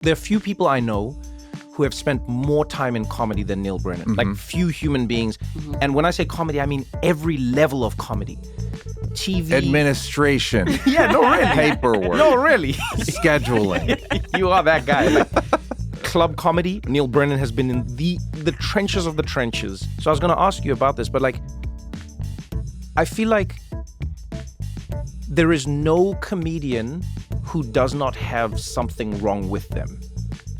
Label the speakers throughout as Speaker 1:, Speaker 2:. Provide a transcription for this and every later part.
Speaker 1: There are few people I know who have spent more time in comedy than Neal Brennan. Like few human beings. And when I say comedy, I mean every level of comedy. TV.
Speaker 2: Administration.
Speaker 1: Yeah, no, really.
Speaker 2: Paperwork.
Speaker 1: No, really.
Speaker 2: Scheduling.
Speaker 1: You are that guy. Like, club comedy, Neal Brennan has been in the trenches of the trenches. So I was going to ask you about this, but like, I feel like there is no comedian who does not have something wrong with them.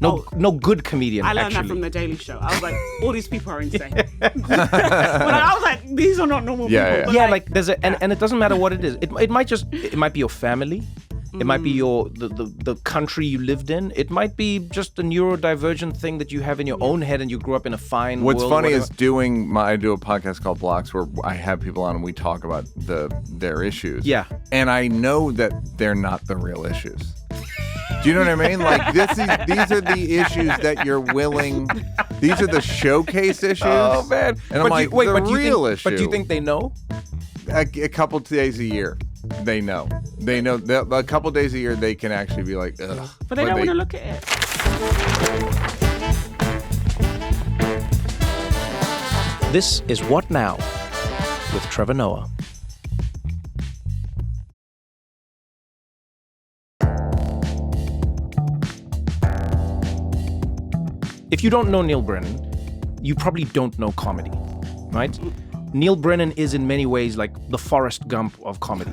Speaker 1: No good comedian,
Speaker 3: I learned
Speaker 1: actually.
Speaker 3: that from The Daily Show. I was like, all these people are insane. But I was like, these are not normal people.
Speaker 2: Yeah.
Speaker 3: But
Speaker 1: Yeah, like there's and it doesn't matter what it is. It might be your family. It might be the country you lived in. It might be just a neurodivergent thing that you have in your own head and you grew up in a fine
Speaker 2: What's
Speaker 1: world.
Speaker 2: funny is I do a podcast called Blocks where I have people on and we talk about their issues.
Speaker 1: Yeah.
Speaker 2: And I know that they're not the real issues. Do you know what I mean? Like these are the issues that you're willing. These are the showcase issues.
Speaker 1: Oh man!
Speaker 2: And I'm like, the real issue.
Speaker 1: But do you think they know?
Speaker 2: A couple days a year, they know. They know. A couple days a year, they can actually be like, ugh.
Speaker 3: But they don't want to look at it.
Speaker 1: This is What Now with Trevor Noah. If you don't know Neal Brennan, you probably don't know comedy, right? Neal Brennan is in many ways like the Forrest Gump of comedy.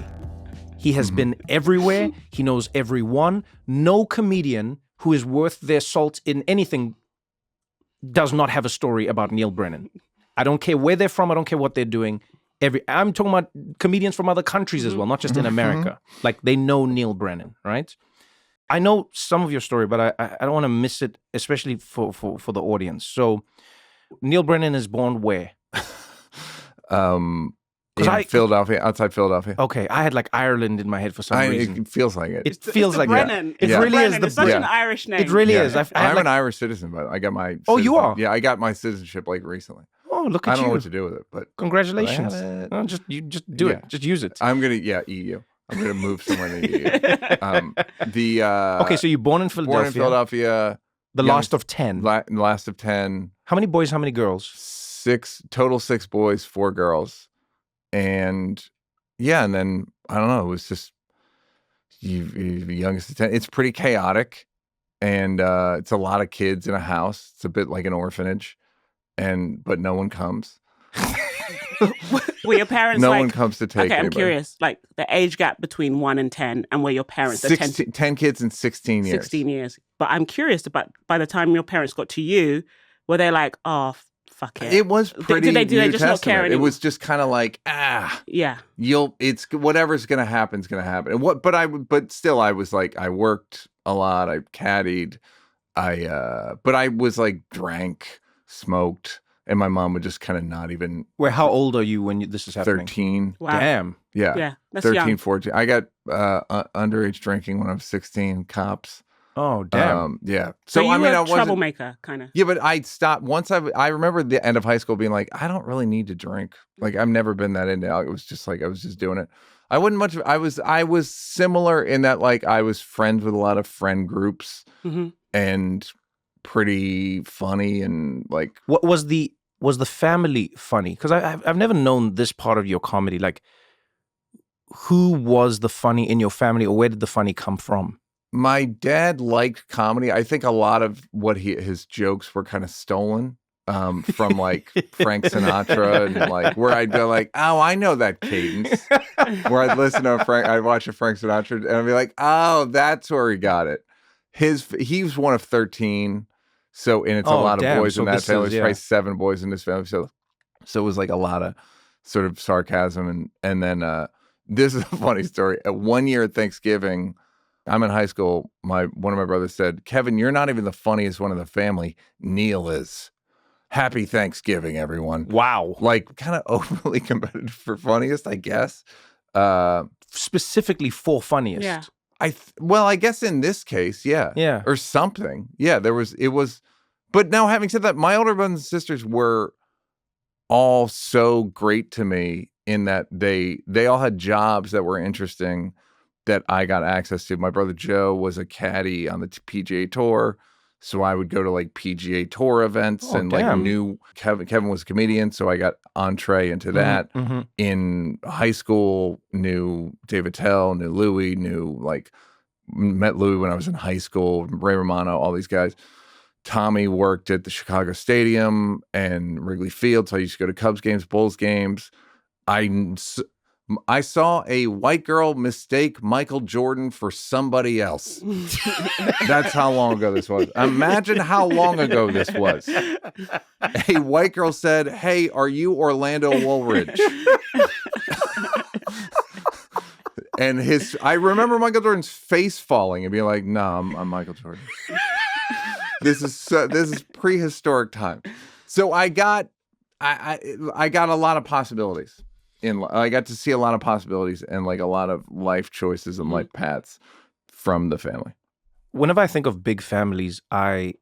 Speaker 1: He has been everywhere. He knows everyone. No comedian who is worth their salt in anything does not have a story about Neal Brennan. I don't care where they're from. I don't care what they're doing. I'm talking about comedians from other countries as well, not just in America. Like they know Neal Brennan, right? I know some of your story, but I don't want to miss it, especially for the audience. So, Neal Brennan is born where?
Speaker 2: In Philadelphia, outside Philadelphia.
Speaker 1: Okay, I had like Ireland in my head for some reason.
Speaker 2: It feels like it.
Speaker 1: It feels like
Speaker 3: Brennan.
Speaker 1: that. It
Speaker 3: It's
Speaker 1: really
Speaker 3: Brennan.
Speaker 1: is.
Speaker 3: It's such an Irish name.
Speaker 1: It really is.
Speaker 2: I'm an Irish citizen, but I got my.
Speaker 1: Oh, you are?
Speaker 2: Yeah, I got my citizenship like recently.
Speaker 1: Oh, look at you!
Speaker 2: I don't know what to do with it, but
Speaker 1: Congratulations!
Speaker 2: I have it.
Speaker 1: No, just do it. Just use it.
Speaker 2: I'm gonna EU. I'm gonna move somewhere in the EU.
Speaker 1: Okay, so you're born in Philadelphia.
Speaker 2: Born in Philadelphia.
Speaker 1: The last of 10.
Speaker 2: Last of 10.
Speaker 1: How many boys? How many girls?
Speaker 2: 6 boys, 4 girls, and and then I don't know. It was just you youngest of 10. It's pretty chaotic, and it's a lot of kids in a house. It's a bit like an orphanage, but no one comes.
Speaker 3: Were your parents
Speaker 2: no one comes to take
Speaker 3: Okay, I'm
Speaker 2: anybody.
Speaker 3: curious. Like the age gap between 1 and 10 and where your parents are
Speaker 2: 10 kids in 16 years.
Speaker 3: 16 years. But I'm curious about by the time your parents got to you, were they like, oh, fuck it?
Speaker 2: It was pretty
Speaker 3: Do they
Speaker 2: New
Speaker 3: just not care
Speaker 2: Testament. It
Speaker 3: anymore?
Speaker 2: was just kind of like,
Speaker 3: Yeah.
Speaker 2: it's whatever's going to happen is going to happen. But still I was like, I worked a lot. I caddied. But I was like drank, smoked. And my mom would just kind of not even.
Speaker 1: Wait, how old are you when this is happening?
Speaker 2: 13.
Speaker 3: Wow.
Speaker 1: Damn.
Speaker 2: Yeah.
Speaker 3: Yeah. That's
Speaker 2: 13,
Speaker 3: young.
Speaker 2: 14. I got underage drinking when I was 16, cops.
Speaker 1: Oh, damn.
Speaker 2: Yeah.
Speaker 3: So you
Speaker 2: I mean,
Speaker 3: were
Speaker 2: I
Speaker 3: a
Speaker 2: wasn't.
Speaker 3: troublemaker, kind of.
Speaker 2: Yeah, but I stopped once. I remember the end of high school being like, I don't really need to drink. Like, I've never been that into it. It was just like, I was just doing it. I wouldn't much. I was similar in that, like, I was friends with a lot of friend groups and pretty funny and like.
Speaker 1: What was the family funny? Because I've never known this part of your comedy. Like, who was the funny in your family, or where did the funny come from?
Speaker 2: My dad liked comedy. I think a lot of what his jokes were kind of stolen from like Frank Sinatra and like where I'd go like, oh, I know that cadence. Where I'd listen to I'd watch a Frank Sinatra and I'd be like, oh, that's where he got it. He was one of 13. So, and it's a lot of boys in that family. There's probably 7 boys in this family. So it was like a lot of sort of sarcasm. And then this is a funny story. At 1 year at Thanksgiving, I'm in high school. One of my brothers said, Kevin, you're not even the funniest one in the family. Neal is. Happy Thanksgiving, everyone.
Speaker 1: Wow.
Speaker 2: Like kind of overly competitive for funniest, I guess.
Speaker 1: Specifically for funniest.
Speaker 3: Yeah.
Speaker 2: I guess in this case, yeah.
Speaker 1: Yeah.
Speaker 2: Or something. Yeah, but now having said that, my older brothers and sisters were all so great to me in that they all had jobs that were interesting that I got access to. My brother Joe was a caddy on the PGA Tour. So I would go to like PGA Tour events and like knew Kevin was a comedian. So I got entree into that. In high school, knew Dave Attell, knew Louis, met Louis when I was in high school, Ray Romano, all these guys. Tommy worked at the Chicago Stadium and Wrigley Field. So I used to go to Cubs games, Bulls games. I saw a white girl mistake Michael Jordan for somebody else. That's how long ago this was. Imagine how long ago this was. A white girl said, "Hey, are you Orlando Woolridge?" And I remember Michael Jordan's face falling and being like, "No, I'm Michael Jordan." This is prehistoric time. So I got a lot of possibilities. I got to see a lot of possibilities and like a lot of life choices and life paths from the family.
Speaker 1: Whenever I think of big families, I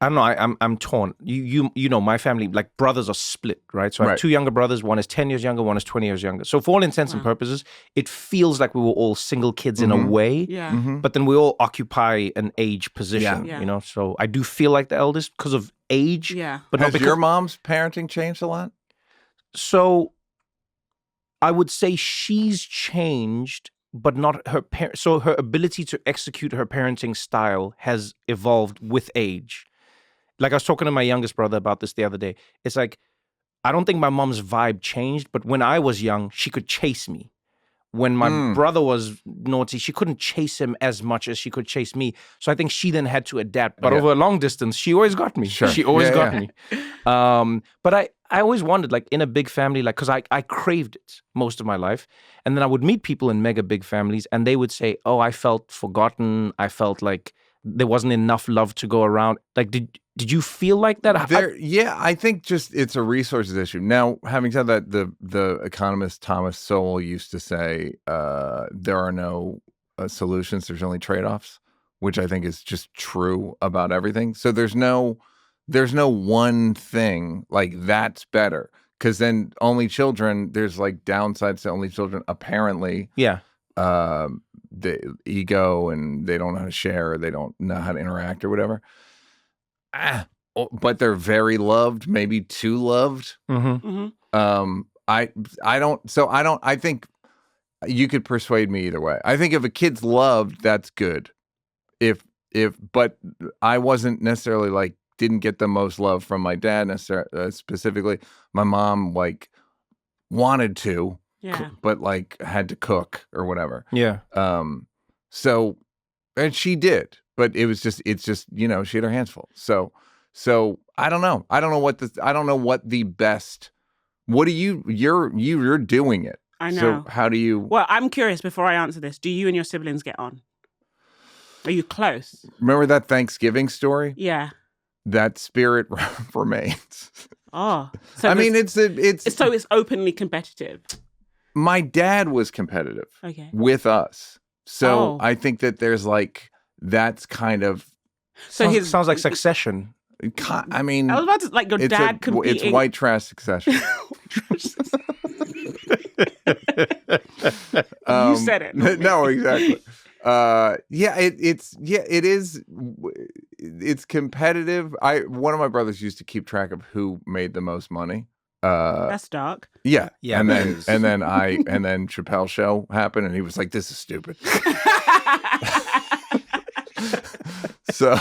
Speaker 1: don't know. I'm torn. You know, my family, like brothers are split, right? So I have two younger brothers. One is 10 years younger. One is 20 years younger. So for all intents and purposes, it feels like we were all single kids in a way.
Speaker 3: Yeah.
Speaker 1: But then we all occupy an age position.
Speaker 3: Yeah.
Speaker 1: You know, so I do feel like the eldest because of age.
Speaker 3: Yeah.
Speaker 1: But
Speaker 2: has your mom's parenting changed a lot?
Speaker 1: So I would say she's changed, but not her parent. So her ability to execute her parenting style has evolved with age. Like I was talking to my youngest brother about this the other day. It's like, I don't think my mom's vibe changed, but when I was young, she could chase me. When my brother was naughty, she couldn't chase him as much as she could chase me. So I think she then had to adapt. But over a long distance, she always got me.
Speaker 2: Sure.
Speaker 1: She always got me. But I always wondered, like in a big family, like, because I craved it most of my life. And then I would meet people in mega big families and they would say, "Oh, I felt forgotten. I felt like there wasn't enough love to go around." Like, did you feel like that?
Speaker 2: I think just it's a resources issue. Now, having said that, the economist Thomas Sowell used to say there are no solutions, there's only trade-offs, which I think is just true about everything. So there's no one thing like that's better, because then only children, there's like downsides to only children apparently.
Speaker 1: Yeah.
Speaker 2: The ego, and they don't know how to share, or they don't know how to interact or whatever. But they're very loved, maybe too loved. I think you could persuade me either way. I think if a kid's loved, that's good. But I wasn't necessarily like, didn't get the most love from my dad necessarily, specifically. My mom like wanted to, but like had to cook or whatever.
Speaker 1: Yeah.
Speaker 2: So, and she did, but it's just, you know, she had her hands full. So I don't know. I don't know what the best, what do you're doing it.
Speaker 3: I know.
Speaker 2: So how do you?
Speaker 3: Well, I'm curious before I answer this. Do you and your siblings get on? Are you close?
Speaker 2: Remember that Thanksgiving story?
Speaker 3: Yeah.
Speaker 2: That spirit remains.
Speaker 3: Oh, so
Speaker 2: I mean, it's
Speaker 3: openly competitive.
Speaker 2: My dad was competitive with us. So I think that there's like, that's kind of.
Speaker 1: So sounds like Succession.
Speaker 2: I mean,
Speaker 3: I was about to, like, your dad competing.
Speaker 2: It's white trash Succession.
Speaker 3: You said it.
Speaker 2: No, exactly. It is. It's competitive. One of my brothers used to keep track of who made the most money.
Speaker 3: That's dark.
Speaker 2: Yeah. And then Chappelle Show happened, and he was like, "This is stupid." So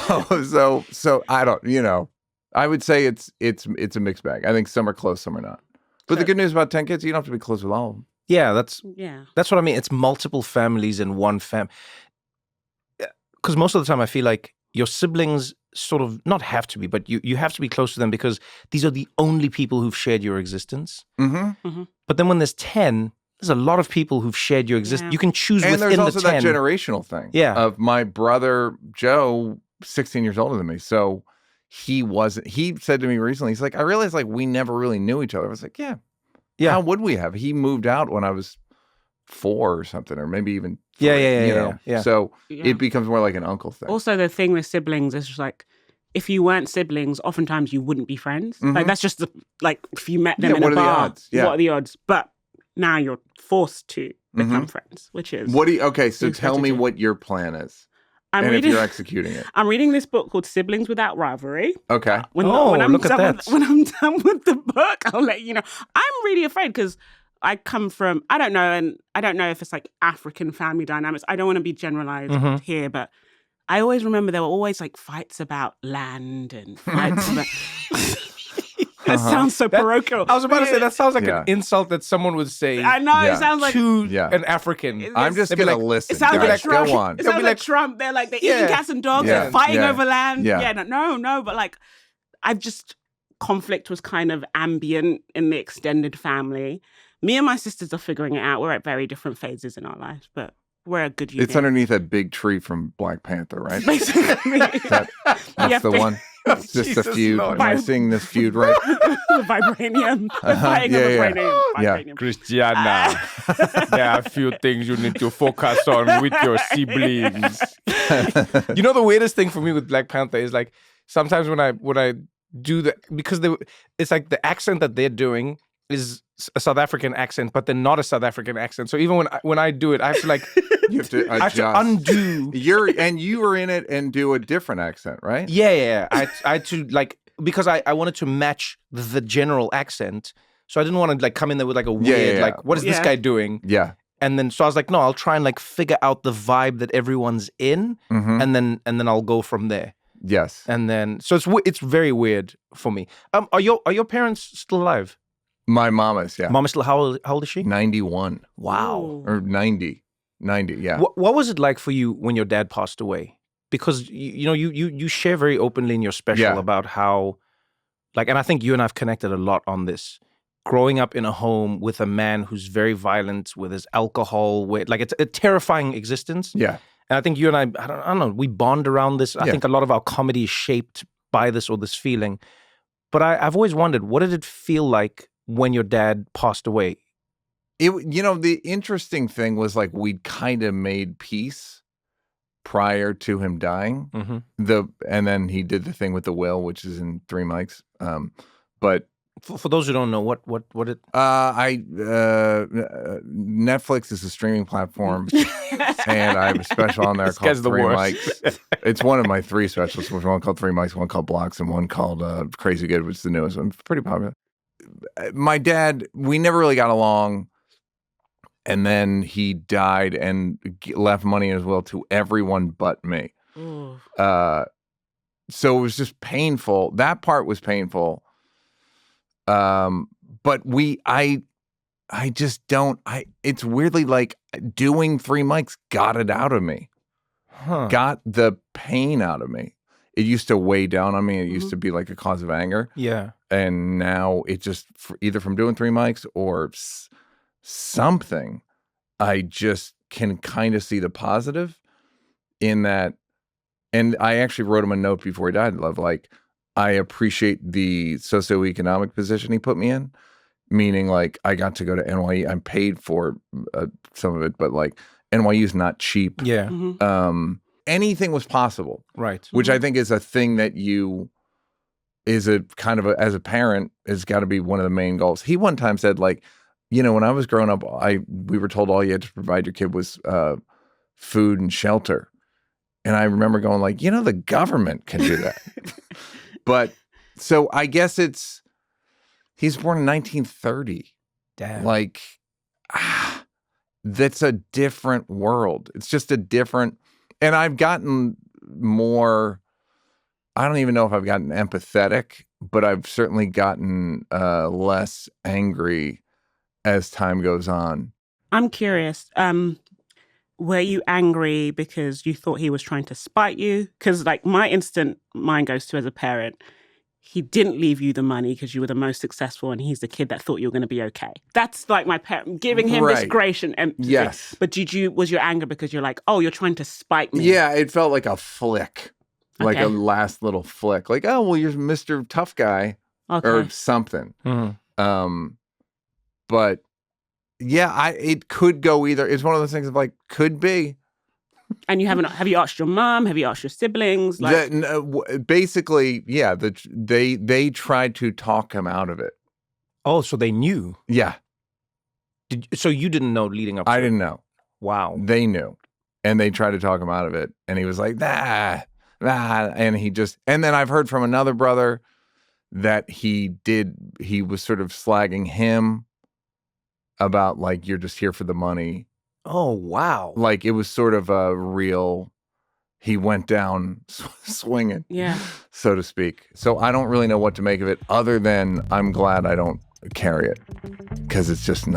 Speaker 2: I don't. You know, I would say it's a mixed bag. I think some are close, some are not. But the good news about 10 kids, you don't have to be close with all of them.
Speaker 1: Yeah, that's what I mean. It's multiple families in one because most of the time I feel like your siblings sort of not have to be, but you have to be close to them because these are the only people who've shared your existence. But then when there's 10, there's a lot of people who've shared your existence. You can choose within the 10.
Speaker 2: And there's also that generational thing.
Speaker 1: Yeah.
Speaker 2: Of my brother, Joe, 16 years older than me. So he said to me recently, he's like, I realized like we never really knew each other. I was like, yeah. How would we have? He moved out when I was 4 or something, or maybe even 3,
Speaker 1: yeah.
Speaker 2: So it becomes more like an uncle thing.
Speaker 3: Also, the thing with siblings is just like, if you weren't siblings, oftentimes you wouldn't be friends. Like that's just like if you met them in a bar, what are the odds? But now you're forced to become friends, which is
Speaker 2: What do you, okay, so
Speaker 3: the
Speaker 2: tell me
Speaker 3: strategy.
Speaker 2: what your plan is.
Speaker 3: I'm
Speaker 2: and
Speaker 3: reading,
Speaker 2: if you're executing it.
Speaker 3: I'm reading this book called Siblings Without Rivalry.
Speaker 2: Okay.
Speaker 3: When I'm done with the book, I'll let you know. I'm really afraid because I come from, I don't know if it's like African family dynamics. I don't want to be generalized here, but I always remember there were always like fights about land and fights about... It sounds so parochial.
Speaker 1: I was about to say, that sounds like an insult that someone would say.
Speaker 3: I know, it sounds like...
Speaker 1: to an African.
Speaker 2: I'm just going to listen.
Speaker 3: It sounds like Trump.
Speaker 2: Go on.
Speaker 3: It sounds like Trump. They're like, they're eating cats and dogs and fighting over land.
Speaker 2: Yeah.
Speaker 3: No, but like, conflict was kind of ambient in the extended family. Me and my sisters are figuring it out. We're at very different phases in our lives, but we're a good unit.
Speaker 2: It's underneath that big tree from Black Panther, right?
Speaker 3: Basically.
Speaker 2: That's the one? It's just a feud. Am I seeing this feud right?
Speaker 3: The vibranium. We're fighting over vibranium.
Speaker 1: Christiana, there are a few things you need to focus on with your siblings. You know, the weirdest thing for me with Black Panther is like, sometimes when I do that, because it's like the accent that they're doing is a South African accent, but then not a South African accent. So even when I do it, I have to like
Speaker 2: you have to adjust.
Speaker 1: I have to undo.
Speaker 2: You were in it and do a different accent, right?
Speaker 1: Yeah. I had to like, because I wanted to match the general accent, so I didn't want to like come in there with like a weird like, what is this guy doing?
Speaker 2: Yeah.
Speaker 1: And then so I was like, no, I'll try and like figure out the vibe that everyone's in, and then I'll go from there.
Speaker 2: Yes.
Speaker 1: And then so it's very weird for me. Are your parents still alive?
Speaker 2: My mom is,
Speaker 1: Mom is still, how old is she?
Speaker 2: 91.
Speaker 1: Wow.
Speaker 2: Or 90, yeah.
Speaker 1: What was it like for you when your dad passed away? Because, you share very openly in your special about how, like, and I think you and I have connected a lot on this. Growing up in a home with a man who's very violent with his alcohol, like, it's a terrifying existence.
Speaker 2: Yeah.
Speaker 1: And I think you and I don't know, we bond around this. I think a lot of our comedy is shaped by this or this feeling. But I've always wondered, what did it feel like when your dad passed away?
Speaker 2: The interesting thing was like we'd kind of made peace prior to him dying. And then he did the thing with the will, which is in 3 mics. But
Speaker 1: for those who don't know, what it?
Speaker 2: Netflix is a streaming platform, and I have a special on there called 3 Mics. It's one of my 3 specials. There's one called 3 Mics, one called Blocks, and one called Crazy Good, which is the newest one. Pretty popular. My dad, we never really got along, and then he died and left money in his will to everyone but me. So it was just painful. That part was painful. But I just don't, it's weirdly like doing 3 Mics got it out of me. Got the pain out of me. It used to weigh down on me. It used to be like a cause of anger.
Speaker 1: Yeah.
Speaker 2: And now it just, either from doing 3 Mics or something, I just can kind of see the positive in that. And I actually wrote him a note before he died, like, I appreciate the socioeconomic position he put me in, meaning like I got to go to NYU. I'm paid for some of it, but like NYU is not cheap.
Speaker 1: Yeah.
Speaker 2: Anything was possible.
Speaker 1: Right.
Speaker 2: Which I think is a thing that is a kind of as a parent, has got to be one of the main goals. He one time said, like, when I was growing up, we were told all you had to provide your kid was food and shelter. And I remember going like, the government can do that. But so I guess he's born in 1930.
Speaker 1: Damn.
Speaker 2: Like, that's a different world. It's just a different, and I've gotten more, I don't even know if I've gotten empathetic, but I've certainly gotten less angry as time goes on.
Speaker 3: I'm curious. Were you angry because you thought he was trying to spite you? Because like my instant mind goes to, as a parent, he didn't leave you the money because you were the most successful and he's the kid that thought you were going to be okay. That's like my parent, giving him this grace and empathy.
Speaker 2: Yes.
Speaker 3: But was your anger because you're like, oh, you're trying to spite me?
Speaker 2: Yeah, it felt like a flick. Like a last little flick. Like, oh, well, you're Mr. Tough Guy or something. But yeah, it could go either. It's one of those things of like, could be.
Speaker 3: And have you asked your mom? Have you asked your siblings? Like,
Speaker 2: basically, yeah, they tried to talk him out of it.
Speaker 1: Oh, so they knew.
Speaker 2: Yeah.
Speaker 1: So you didn't know leading up to
Speaker 2: I
Speaker 1: it?
Speaker 2: didn't know.
Speaker 1: Wow.
Speaker 2: They knew. And they tried to talk him out of it. And he was like, nah. And and then I've heard from another brother that he was sort of slagging him about like, you're just here for the money.
Speaker 1: Oh, wow.
Speaker 2: Like it was sort of a real, he went down swinging, so to speak. So I don't really know what to make of it other than I'm glad I don't carry it because it's just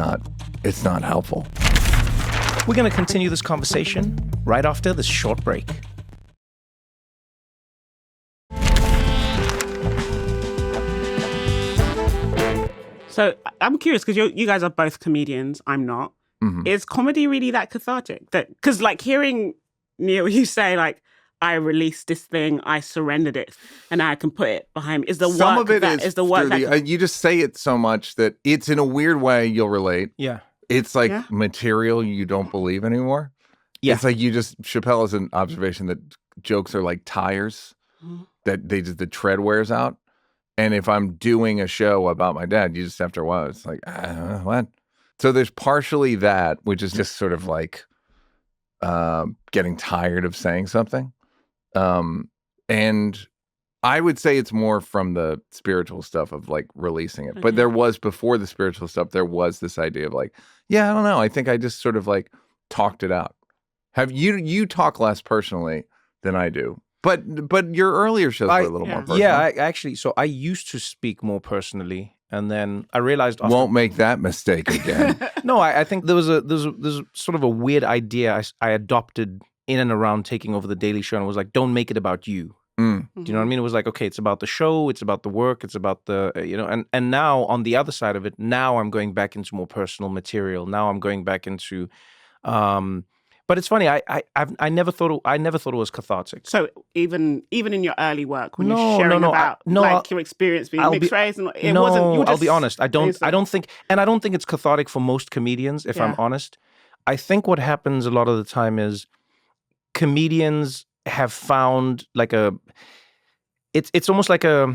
Speaker 2: it's not helpful.
Speaker 1: We're going to continue this conversation right after this short break.
Speaker 3: So I'm curious because you guys are both comedians. I'm not.
Speaker 2: Mm-hmm.
Speaker 3: Is comedy really that cathartic? Because like hearing Neal, you say like, I released this thing, I surrendered it, and now I can put it behind me. Is the
Speaker 2: Some
Speaker 3: work
Speaker 2: of it
Speaker 3: that
Speaker 2: is
Speaker 3: the work that
Speaker 2: you just say it so much that it's in a weird way you'll relate.
Speaker 1: Yeah.
Speaker 2: It's like material you don't believe anymore.
Speaker 1: Yeah.
Speaker 2: It's like Chappelle has an observation that jokes are like tires that the tread wears out. And if I'm doing a show about my dad, you just after a while, it's like, what? So there's partially that, which is just sort of like getting tired of saying something. And I would say it's more from the spiritual stuff of like releasing it. But there was, before the spiritual stuff, there was this idea of like, yeah, I don't know. I think I just sort of like talked it out. Have you talk less personally than I do? But your earlier shows were a little more personal.
Speaker 1: Yeah, so I used to speak more personally, and then I realized
Speaker 2: won't make that mistake again.
Speaker 1: No, I think there's sort of a weird idea I adopted in and around taking over the Daily Show, and it was like, don't make it about you.
Speaker 2: Mm.
Speaker 1: Do you know what I mean? It was like, okay, it's about the show, it's about the work, it's about the and now on the other side of it, now I'm going back into more personal material. Now I'm going back into but it's funny. I never thought it was cathartic.
Speaker 3: So even in your early work, when you're sharing about your experience being mixed race, and it wasn't.
Speaker 1: I'll be honest. I don't think it's cathartic for most comedians. If I'm honest, I think what happens a lot of the time is comedians have found like it's almost like a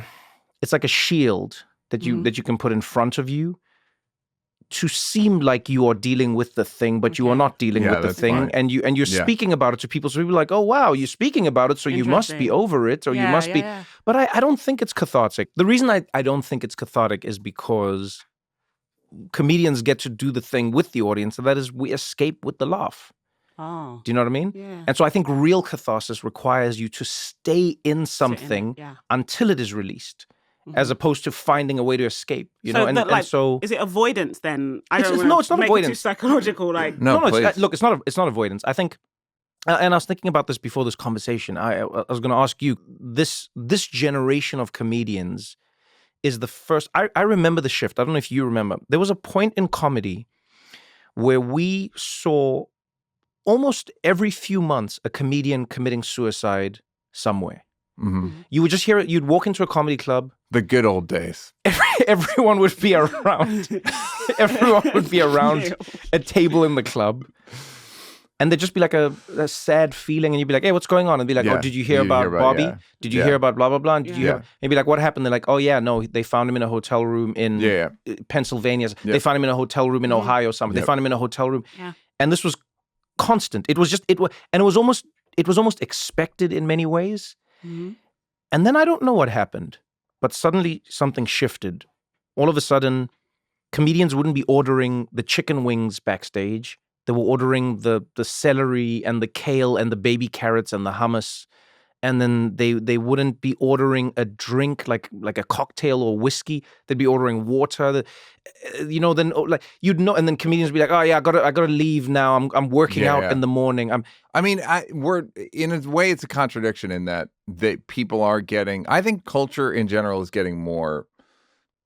Speaker 1: shield that you can put in front of you to seem like you are dealing with the thing, but you are not dealing with the thing,
Speaker 2: fine.
Speaker 1: and you're speaking about it to people. So people are like, oh wow, you're speaking about it, so you must be over it, or you must be. Yeah. But I don't think it's cathartic. The reason I don't think it's cathartic is because comedians get to do the thing with the audience, and that is we escape with the laugh.
Speaker 3: Oh.
Speaker 1: Do you know what I mean?
Speaker 3: Yeah.
Speaker 1: And so I think real catharsis requires you to stay in something until it is released. As opposed to finding a way to escape, and so
Speaker 3: is it avoidance then?
Speaker 1: It's not avoidance.
Speaker 3: It too psychological, like
Speaker 1: no. Look, it's not avoidance. I think, and I was thinking about this before this conversation. I was going to ask you this generation of comedians is the first. I remember the shift. I don't know if you remember. There was a point in comedy where we saw almost every few months a comedian committing suicide somewhere.
Speaker 2: Mm-hmm.
Speaker 1: You would just hear it. You'd walk into a comedy club.
Speaker 2: The good old days.
Speaker 1: Everyone would be around. Everyone would be around a table in the club, and there'd just be like a sad feeling, and you'd be like, "Hey, what's going on?" And be like, "Oh, did you hear about Bobby?
Speaker 2: Yeah.
Speaker 1: Did you hear about blah blah blah?" And did you hear? And be like, "What happened?" They're like, "Oh yeah, no, they found him in a hotel room in Pennsylvania. They found him in a hotel room in Ohio or something. They found him in a hotel room." Yeah. And this was constant. It was almost expected in many ways.
Speaker 3: Mm-hmm.
Speaker 1: And then I don't know what happened, but suddenly something shifted. All of a sudden, comedians wouldn't be ordering the chicken wings backstage. They were ordering the celery and the kale and the baby carrots and the hummus. And then they wouldn't be ordering a drink like a cocktail or whiskey. They'd be ordering water. Then like you'd know, and then comedians would be like, "Oh yeah, I gotta leave now. I'm working out in the morning."
Speaker 2: We're in a way it's a contradiction in that people are getting. I think culture in general is getting more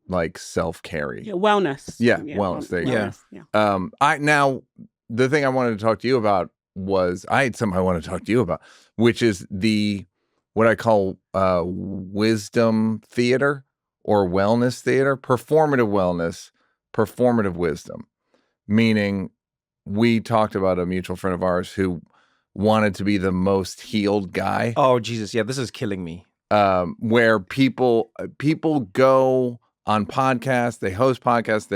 Speaker 2: like self-carry.
Speaker 3: Yeah, wellness.
Speaker 2: Yeah, wellness. There you
Speaker 3: go.
Speaker 2: Now the thing I wanted to talk to you about was I had something I want to talk to you about, which is what I call wisdom theater or wellness theater, performative wellness, performative wisdom. Meaning, we talked about a mutual friend of ours who wanted to be the most healed guy.
Speaker 1: Oh Jesus, yeah, this is killing me.
Speaker 2: Where people go on podcasts, they host podcasts,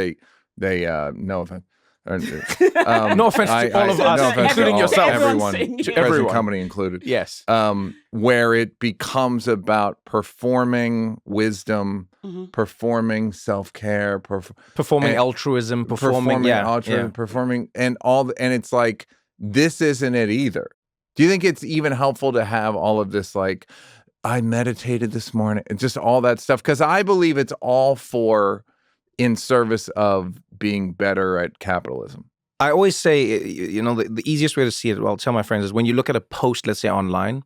Speaker 2: they no offense.
Speaker 1: No offense to all of us,
Speaker 2: no offense
Speaker 1: including
Speaker 2: to
Speaker 1: yourself.
Speaker 2: everyone,
Speaker 3: Everyone's
Speaker 1: To
Speaker 2: present
Speaker 1: everyone.
Speaker 2: company included.
Speaker 1: Yes.
Speaker 2: Where it becomes about performing wisdom, performing self-care,
Speaker 1: Performing
Speaker 2: and
Speaker 1: altruism, performing
Speaker 2: altruism, performing, and it's like, this isn't it either. Do you think it's even helpful to have all of this, like, I meditated this morning, and just all that stuff? Because I believe it's all in service of being better at capitalism.
Speaker 1: I always say, the easiest way to see it, well, I'll tell my friends, is when you look at a post, let's say online,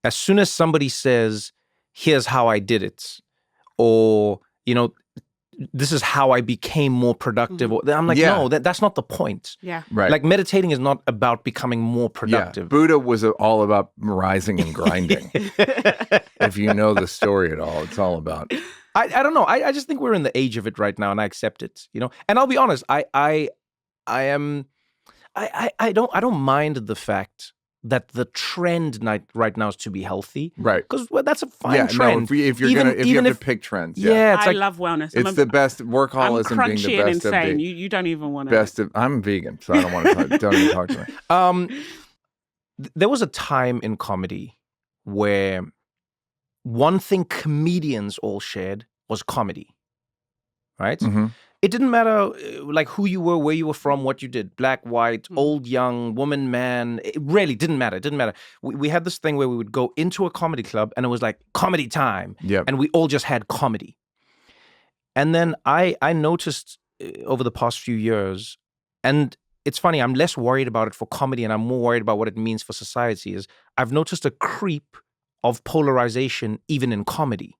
Speaker 1: as soon as somebody says, here's how I did it, or, this is how I became more productive, I'm like, no, that's not the point.
Speaker 3: Yeah.
Speaker 2: Right.
Speaker 1: Like, meditating is not about becoming more productive.
Speaker 2: Yeah. Buddha was all about rising and grinding. If you know the story at all, it's all about...
Speaker 1: I don't know. I just think we're in the age of it right now, and I accept it, And I'll be honest, I don't mind the fact that the trend right now is to be healthy,
Speaker 2: right?
Speaker 1: Because that's a fine trend.
Speaker 2: No, if you have to pick trends,
Speaker 1: it's
Speaker 3: I love wellness.
Speaker 2: It's the best. Workaholism
Speaker 3: I'm
Speaker 2: being
Speaker 3: crunchy
Speaker 2: the
Speaker 3: and
Speaker 2: best
Speaker 3: insane.
Speaker 2: of the
Speaker 3: You don't even want to.
Speaker 2: best of. I'm vegan, so I don't want to. Don't even talk to me.
Speaker 1: There was a time in comedy where one thing comedians all shared was comedy, right?
Speaker 2: Mm-hmm.
Speaker 1: It didn't matter like who you were, where you were from, what you did, black, white, old, young, woman, man. It really didn't matter. It didn't matter. We had this thing where we would go into a comedy club and it was like comedy time.
Speaker 2: Yep.
Speaker 1: And we all just had comedy. And then I noticed over the past few years, and it's funny, I'm less worried about it for comedy and I'm more worried about what it means for society, is I've noticed a creep of polarization even in comedy.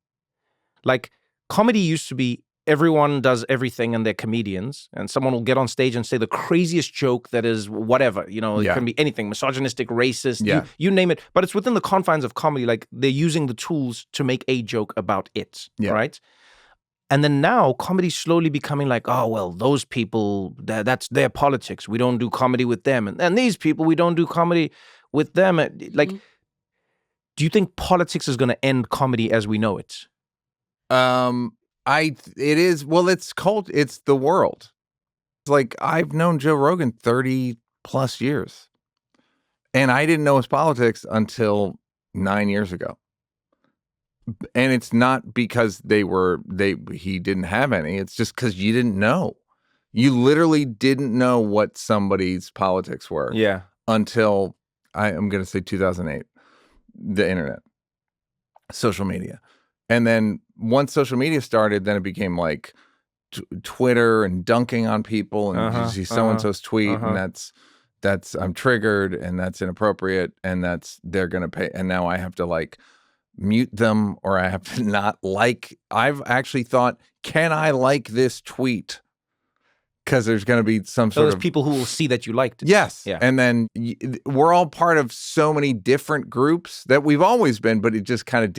Speaker 1: Like, comedy used to be everyone does everything and they're comedians, and someone will get on stage and say the craziest joke that is whatever, it can be anything, misogynistic, racist, you name it, but it's within the confines of comedy. Like, they're using the tools to make a joke about it, right? And then now comedy's slowly becoming like, oh, well, those people, that's their politics. We don't do comedy with them. And these people, we don't do comedy with them. Like, do you think politics is going to end comedy as we know it?
Speaker 2: It is. Well, it's the world. It's like, I've known Joe Rogan 30 plus years, and I didn't know his politics until 9 years ago. And it's not because he didn't have any. It's just because you didn't know. You literally didn't know what somebody's politics were.
Speaker 1: Yeah.
Speaker 2: Until I'm going to say 2008, the internet, social media. And then once social media started, then it became like Twitter and dunking on people, and you see so-and-so's tweet, and that's I'm triggered, and that's inappropriate, and they're going to pay. And now I have to like mute them, or I have to not like. I've actually thought, can I like this tweet? Because there's going to be some sort of
Speaker 1: people who will see that you liked it.
Speaker 2: Yes.
Speaker 1: Yeah.
Speaker 2: And then we're all part of so many different groups that we've always been, but it just kind of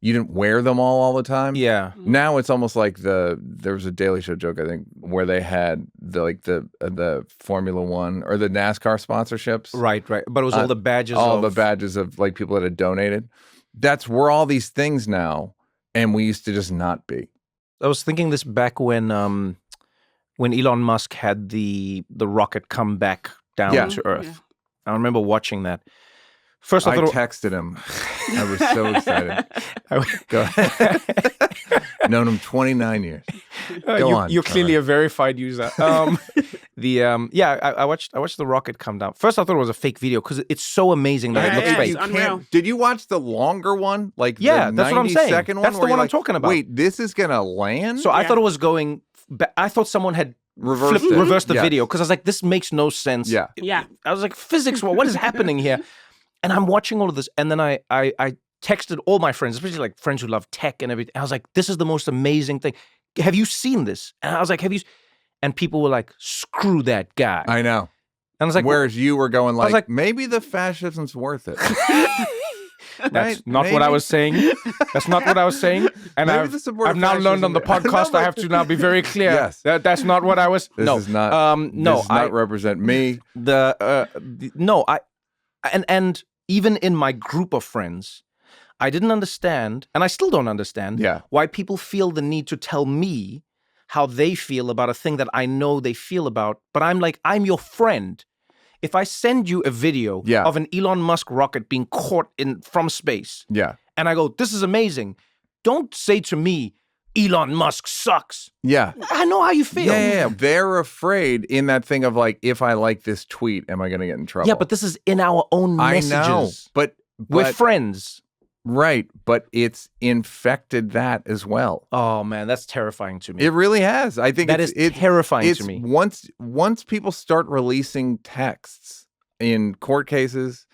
Speaker 2: you didn't wear them all the time.
Speaker 1: Yeah.
Speaker 2: Now it's almost like there was a Daily Show joke, I think, where they had the Formula One or the NASCAR sponsorships.
Speaker 1: Right. But it was all the badges.
Speaker 2: The badges of like people that had donated. We're all these things now, and we used to just not be.
Speaker 1: I was thinking this back when Elon Musk had the rocket come back down to Earth. Yeah. I remember watching that. First, I
Speaker 2: texted him. I was so excited. Go ahead. Known him 29 years. Go on.
Speaker 1: You're clearly a verified user. I watched the rocket come down. First, I thought it was a fake video because it's so amazing that it looks fake.
Speaker 3: Unreal.
Speaker 2: Did you watch the longer one? Like the
Speaker 1: that's what I'm saying.
Speaker 2: 90-second one?
Speaker 1: That's the one I'm talking about.
Speaker 2: Wait, this is gonna land?
Speaker 1: So I thought it was going. I thought someone had reversed the video because I was like, this makes no sense.
Speaker 3: Yeah.
Speaker 1: I was like, physics. What is happening here? And I'm watching all of this, and then I texted all my friends, especially like friends who love tech and everything. I was like, this is the most amazing thing. Have you seen this? And I was like, have you? And people were like, screw that guy.
Speaker 2: I know.
Speaker 1: And I was like,
Speaker 2: whereas you were going like maybe the fascism's worth it.
Speaker 1: That's not what I was saying. That's not what I was saying. And I've now learned on the podcast I have to now be very clear.
Speaker 2: Yes.
Speaker 1: That's not what I was.
Speaker 2: This does not represent me.
Speaker 1: And even in my group of friends, I didn't understand, and I still don't understand, why people feel the need to tell me how they feel about a thing that I know they feel about, but I'm like, I'm your friend. If I send you a video of an Elon Musk rocket being caught from space, and I go, this is amazing, don't say to me, Elon Musk sucks.
Speaker 2: Yeah.
Speaker 1: I know how you feel.
Speaker 2: Yeah. They're afraid in that thing of like, if I like this tweet, am I going to get in trouble?
Speaker 1: Yeah, but this is in our own messages.
Speaker 2: I know, but
Speaker 1: we're friends.
Speaker 2: Right, but it's infected that as well.
Speaker 1: Oh man, that's terrifying to me.
Speaker 2: It really has. I think
Speaker 1: it's terrifying to me.
Speaker 2: Once people start releasing texts in court cases,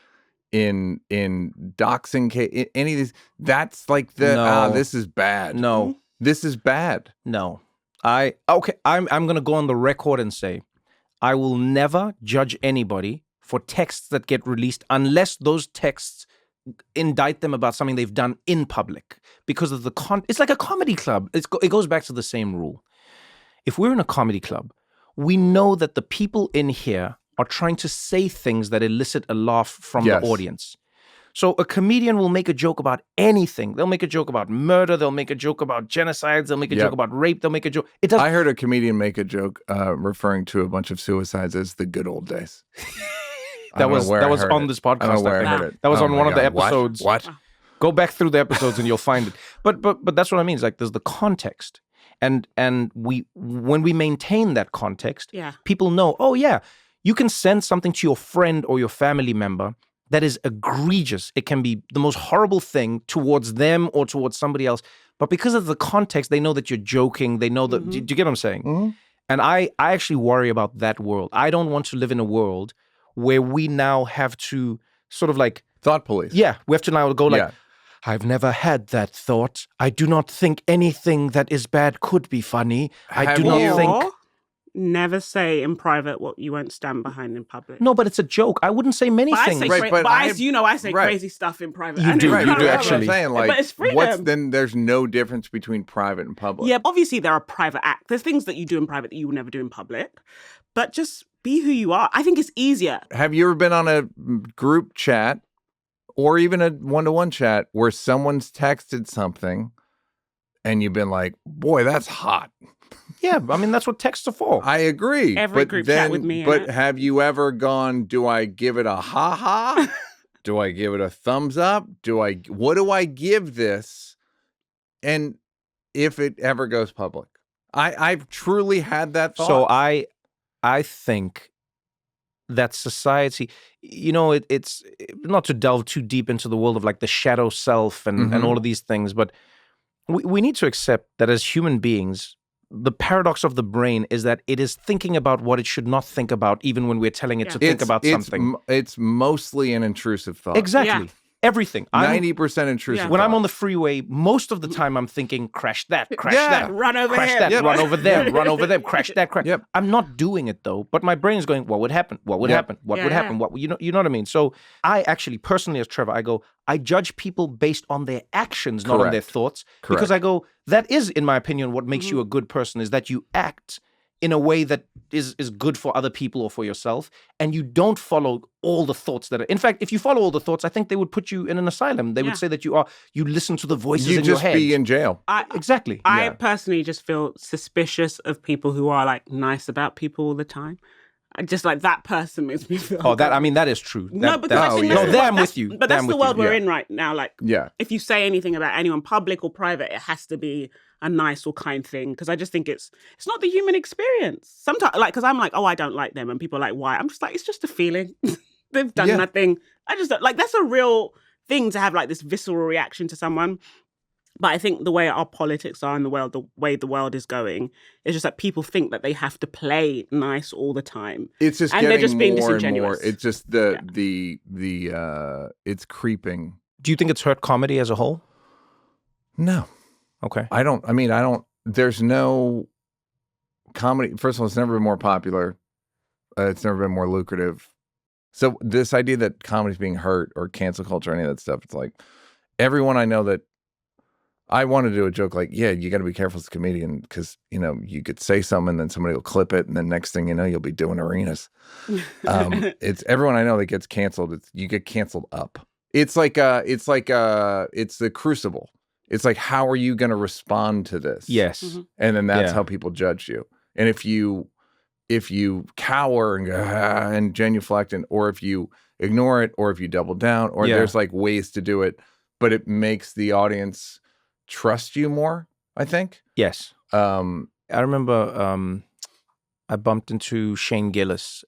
Speaker 2: in doxing case, any of these, that's like this is bad.
Speaker 1: No,
Speaker 2: this is bad.
Speaker 1: No, I'm gonna go on the record and say, I will never judge anybody for texts that get released unless those texts indict them about something they've done in public, because of it's like a comedy club. It goes back to the same rule. If we're in a comedy club, we know that the people in here are trying to say things that elicit a laugh from the audience. So a comedian will make a joke about anything. They'll make a joke about murder. They'll make a joke about genocides. They'll make a joke about rape. They'll make a joke.
Speaker 2: I heard a comedian make a joke referring to a bunch of suicides as the good old days.
Speaker 1: That was on this podcast.
Speaker 2: I don't know where I heard it.
Speaker 1: That was on one of the episodes.
Speaker 2: What?
Speaker 1: Go back through the episodes and you'll find it. But that's what I mean. It's like there's the context, and when we maintain that context, people know. Oh yeah, you can send something to your friend or your family member that is egregious. It can be the most horrible thing towards them or towards somebody else. But because of the context, they know that you're joking. They know that. Do you get what I'm saying? Mm-hmm. And I actually worry about that world. I don't want to live in a world where we now have to sort of like
Speaker 2: thought police.
Speaker 1: Yeah, we have to now go like, I've never had that thought. I do not think anything that is bad could be funny. I do not think.
Speaker 3: Never say in private what you won't stand behind in public.
Speaker 1: No, but it's a joke. I wouldn't say many things.
Speaker 3: I say crazy stuff in private.
Speaker 1: You do actually.
Speaker 2: That's what I'm saying. Like,
Speaker 3: but it's freedom.
Speaker 2: Then there's no difference between private and public.
Speaker 3: Yeah, obviously there are private acts. There's things that you do in private that you will never do in public. But just be who you are. I think it's easier.
Speaker 2: Have you ever been on a group chat or even a one-to-one chat where someone's texted something and you've been like, boy, that's hot?
Speaker 1: Yeah, I mean, that's what texts are for.
Speaker 2: I agree.
Speaker 3: Every group chat with me.
Speaker 2: But have you ever gone, do I give it a ha-ha? Do I give it a thumbs up? What do I give this? And if it ever goes public? I've truly had that thought.
Speaker 1: So I think that society, it's not to delve too deep into the world of like the shadow self and all of these things, but we need to accept that as human beings, the paradox of the brain is that it is thinking about what it should not think about, even when we're telling it to think about something.
Speaker 2: It's mostly an intrusive thought.
Speaker 1: Exactly. Yeah. Everything.
Speaker 2: 90% intrusive.
Speaker 1: When I'm on the freeway, most of the time I'm thinking, crash that,
Speaker 3: run over
Speaker 1: crash
Speaker 3: here,
Speaker 1: that, run over there, run over them, crash that, crash.
Speaker 2: Yep.
Speaker 1: I'm not doing it though, but my brain is going, what would happen? What would happen? What would happen? What you know what I mean? So I actually personally, as Trevor, I judge people based on their actions, not on their thoughts.
Speaker 2: Correct.
Speaker 1: Because I go, that is, in my opinion, what makes you a good person is that you act in a way that is good for other people or for yourself, and you don't follow all the thoughts that are... In fact, if you follow all the thoughts, I think they would put you in an asylum. They would say that you listen to the voices in your head.
Speaker 2: You just be in jail.
Speaker 1: Exactly.
Speaker 3: I personally just feel suspicious of people who are like nice about people all the time. Just like that person makes me feel...
Speaker 1: that is true.
Speaker 3: No, because I think
Speaker 1: I'm with you.
Speaker 3: But that's the world we're in right now. Like,
Speaker 2: if
Speaker 3: you say anything about anyone, public or private, it has to be a nice or kind thing. Because I just think it's not the human experience. Sometimes, like, because I'm like, oh, I don't like them. And people are like, why? I'm just like, it's just a feeling. They've done nothing. I just don't, like, that's a real thing to have like this visceral reaction to someone. But I think the way our politics are in the world, the way the world is going, is just that people think that they have to play nice all the time.
Speaker 2: It's just
Speaker 3: and
Speaker 2: getting
Speaker 3: they're just being
Speaker 2: more
Speaker 3: disingenuous.
Speaker 2: and more. It's just the it's creeping.
Speaker 1: Do you think it's hurt comedy as a whole?
Speaker 2: No.
Speaker 1: Okay.
Speaker 2: I don't. There's no comedy. First of all, it's never been more popular. It's never been more lucrative. So this idea that comedy's being hurt or cancel culture, any of that stuff, it's like everyone I know that I want to do a joke like, yeah, you got to be careful as a comedian because, you could say something and then somebody will clip it. And then next thing you know, you'll be doing arenas. It's everyone I know that gets canceled. You get canceled up. It's the crucible. It's like, how are you going to respond to this?
Speaker 1: Yes.
Speaker 3: Mm-hmm.
Speaker 2: And then that's
Speaker 1: Yeah.
Speaker 2: how people judge you. And if you cower and go, and genuflect, or if you ignore it, or if you double down, or there's like ways to do it, but it makes the audience trust you more, I think.
Speaker 1: Yes. I remember I bumped into Shane Gillis,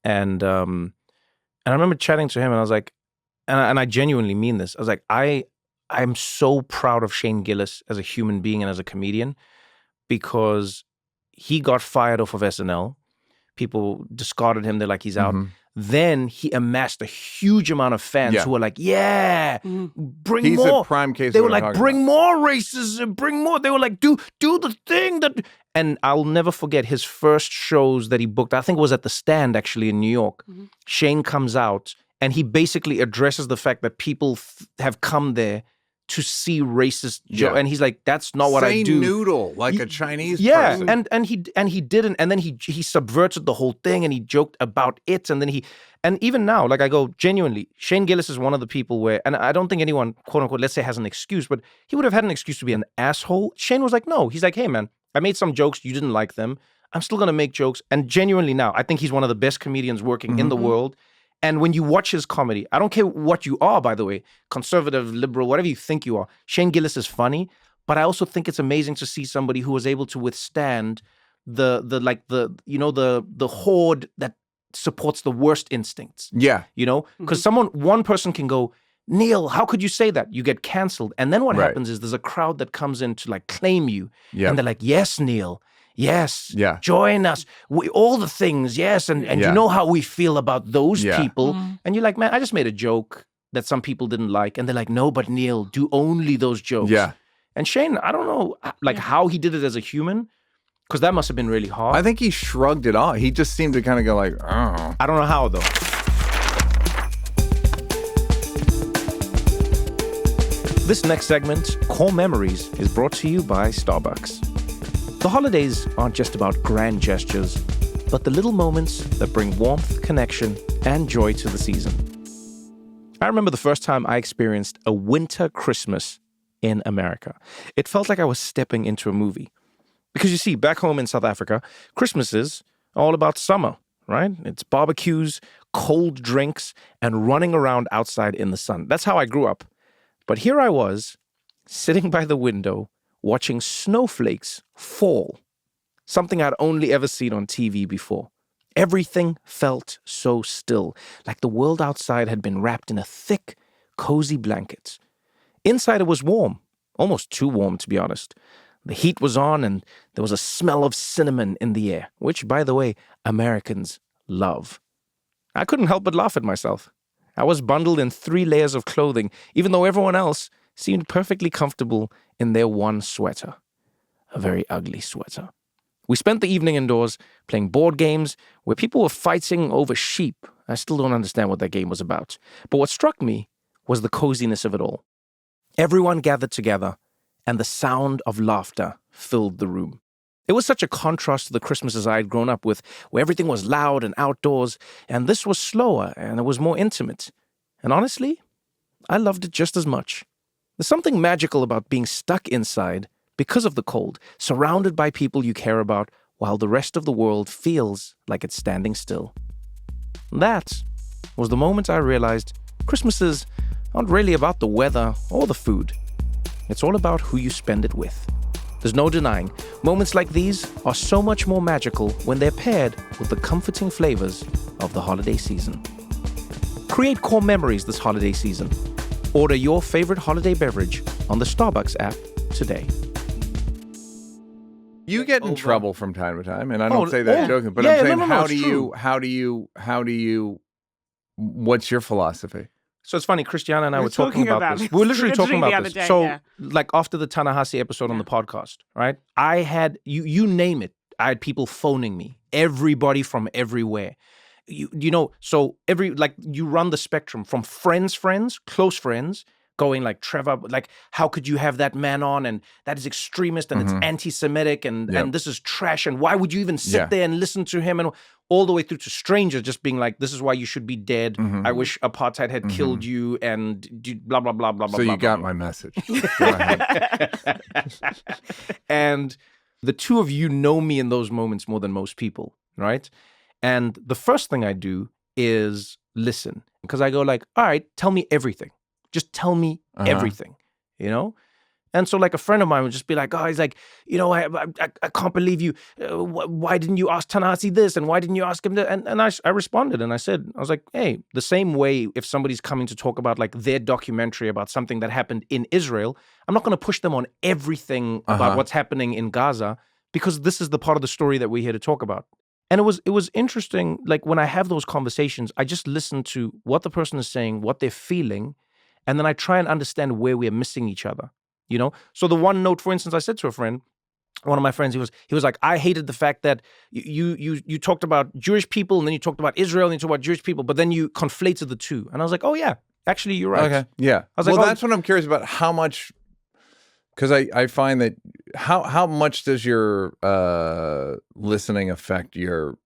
Speaker 1: and I remember chatting to him, and I was like, and I genuinely mean this. I was like, I'm so proud of Shane Gillis as a human being and as a comedian, because he got fired off of SNL. People discarded him. They're like, he's out.
Speaker 2: Mhm.
Speaker 1: Then he amassed a huge amount of fans who were like, bring
Speaker 2: He's
Speaker 1: more.
Speaker 2: a prime case.
Speaker 1: They
Speaker 2: of
Speaker 1: were
Speaker 2: what I'm
Speaker 1: like,
Speaker 2: talking
Speaker 1: bring
Speaker 2: about.
Speaker 1: more racism, bring more. They were like, do the thing that. And I'll never forget his first shows that he booked. I think it was at the Stand, actually, in New York.
Speaker 3: Mhm.
Speaker 1: Shane comes out and he basically addresses the fact that people have come there to see racist jokes. And he's like, that's not what I do.
Speaker 2: Noodle like a Chinese person.
Speaker 1: and he didn't, and then he subverted the whole thing, and he joked about it, and then and even now, like, I go, genuinely, Shane Gillis is one of the people where, and I don't think anyone, quote unquote, let's say, has an excuse, but he would have had an excuse to be an asshole. Shane was like, no, he's like, hey man, I made some jokes, you didn't like them, I'm still gonna make jokes. And genuinely now, I think he's one of the best comedians working in the world. And when you watch his comedy, I don't care what you are, by the way, conservative, liberal, whatever you think you are, Shane Gillis is funny. But I also think it's amazing to see somebody who was able to withstand the horde that supports the worst instincts.
Speaker 2: Yeah.
Speaker 1: You know, because one person can go, Neal, how could you say that? You get canceled. And then what happens is there's a crowd that comes in to like claim you.
Speaker 2: Yeah.
Speaker 1: And they're like, yes, Neal. Yes.
Speaker 2: Yeah.
Speaker 1: Join us. All the things. Yes. And you know how we feel about those people. And you're like, man, I just made a joke that some people didn't like. And they're like, no, but Neal, do only those jokes.
Speaker 2: Yeah.
Speaker 1: And Shane, I don't know like how he did it as a human, because that must have been really hard.
Speaker 2: I think he shrugged it off. He just seemed to kind of go like, oh.
Speaker 1: I don't know how, though. This next segment, Core Memories, is brought to you by Starbucks. The holidays aren't just about grand gestures, but the little moments that bring warmth, connection, and joy to the season. I remember the first time I experienced a winter Christmas in America. It felt like I was stepping into a movie. Because you see, back home in South Africa, Christmases are all about summer, right? It's barbecues, cold drinks, and running around outside in the sun. That's how I grew up. But here I was, sitting by the window, watching snowflakes fall. Something I'd only ever seen on TV before. Everything felt so still, like the world outside had been wrapped in a thick, cozy blanket. Inside it was warm, almost too warm to be honest. The heat was on and there was a smell of cinnamon in the air, which, by the way, Americans love. I couldn't help but laugh at myself. I was bundled in 3 layers of clothing, even though everyone else seemed perfectly comfortable in their one sweater. A very ugly sweater. We spent the evening indoors playing board games where people were fighting over sheep. I still don't understand what that game was about. But what struck me was the coziness of it all. Everyone gathered together, and the sound of laughter filled the room. It was such a contrast to the Christmases I had grown up with, where everything was loud and outdoors, and this was slower and it was more intimate. And honestly, I loved it just as much. There's something magical about being stuck inside because of the cold, surrounded by people you care about, while the rest of the world feels like it's standing still. That was the moment I realized Christmases aren't really about the weather or the food. It's all about who you spend it with. There's no denying, moments like these are so much more magical when they're paired with the comforting flavors of the holiday season. Create core memories this holiday season. Order your favorite holiday beverage on the Starbucks app today.
Speaker 2: You get in trouble from time to time, and I don't say that joking, but I'm saying, how do you, what's your philosophy?
Speaker 1: So it's funny, Christiana and I were talking about this. We were literally talking about this. Like after the Ta-Nehisi episode on the podcast, right? I had, you name it, I had people phoning me. Everybody from everywhere. You know, so you run the spectrum from friends, close friends, going like, Trevor, like, how could you have that man on? And that is extremist and it's anti-Semitic and this is trash. And why would you even sit there and listen to him? And all the way through to strangers just being like, this is why you should be dead. I wish apartheid had killed you and blah, blah, blah, blah, blah.
Speaker 2: So you
Speaker 1: blah,
Speaker 2: got
Speaker 1: blah.
Speaker 2: my message. Go ahead.
Speaker 1: And the two of you know me in those moments more than most people, right? And the first thing I do is listen, because I go like, all right, tell me everything. Just tell me everything, you know? And so like a friend of mine would just be like, oh, he's like, you know, I can't believe you. Why didn't you ask Tanasi this? And why didn't you ask him that? And I responded and I was like, hey, the same way if somebody's coming to talk about like their documentary about something that happened in Israel, I'm not going to push them on everything about what's happening in Gaza, because this is the part of the story that we're here to talk about. And it was interesting, like when I have those conversations, I just listen to what the person is saying, what they're feeling, and then I try and understand where we're missing each other. You know, so the one note, for instance, I said to a friend, one of my friends, he was like, I hated the fact that you talked about Jewish people and then you talked about Israel and you talked about Jewish people, but then you conflated the two. And I was like, oh yeah, actually you're right.
Speaker 2: Okay, yeah.
Speaker 1: I was
Speaker 2: well,
Speaker 1: like,
Speaker 2: that's what I'm curious about. How much? Because I find that how much does your listening affect your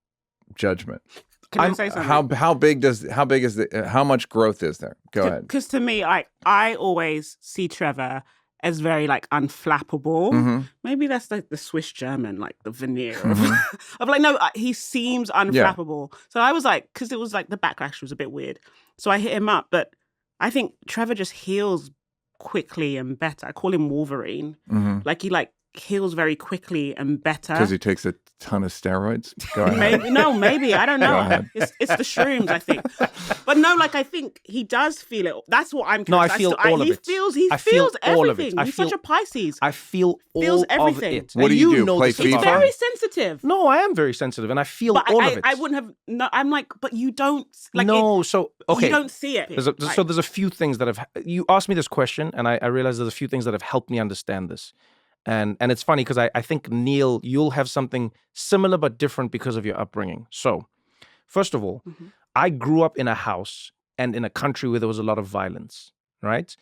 Speaker 2: judgment?
Speaker 3: Can I say something?
Speaker 2: How much growth is there? Go ahead.
Speaker 3: Because to me, I always see Trevor as very like unflappable. Maybe that's like the Swiss German, like the veneer of like, no, he seems unflappable. So I was like, because it was like the backlash was a bit weird. So I hit him up, but I think Trevor just heals quickly and better. I call him Wolverine. Like he like heals very quickly and better.
Speaker 2: Because he takes a ton of steroids? Go ahead.
Speaker 3: Maybe. I don't know. It's the shrooms, I think. But no, like I think he does feel it. That's what I'm
Speaker 1: No, I feel all of it.
Speaker 3: He feels everything. He's such a Pisces.
Speaker 1: I feel all
Speaker 3: everything.
Speaker 1: of it.
Speaker 2: What do you do? Play FIFA?
Speaker 3: He's very sensitive.
Speaker 1: No, I am very sensitive and I feel all of it.
Speaker 3: I wouldn't have, no, I'm like, but you don't, like,
Speaker 1: no, so, okay.
Speaker 3: You don't see it.
Speaker 1: So there's a few things that have, you asked me this question and I realized there's a few things that have helped me understand this. And it's funny because I think, Neal, you'll have something similar but different because of your upbringing. So, first of all, I grew up in a house and in a country where there was a lot of violence, right?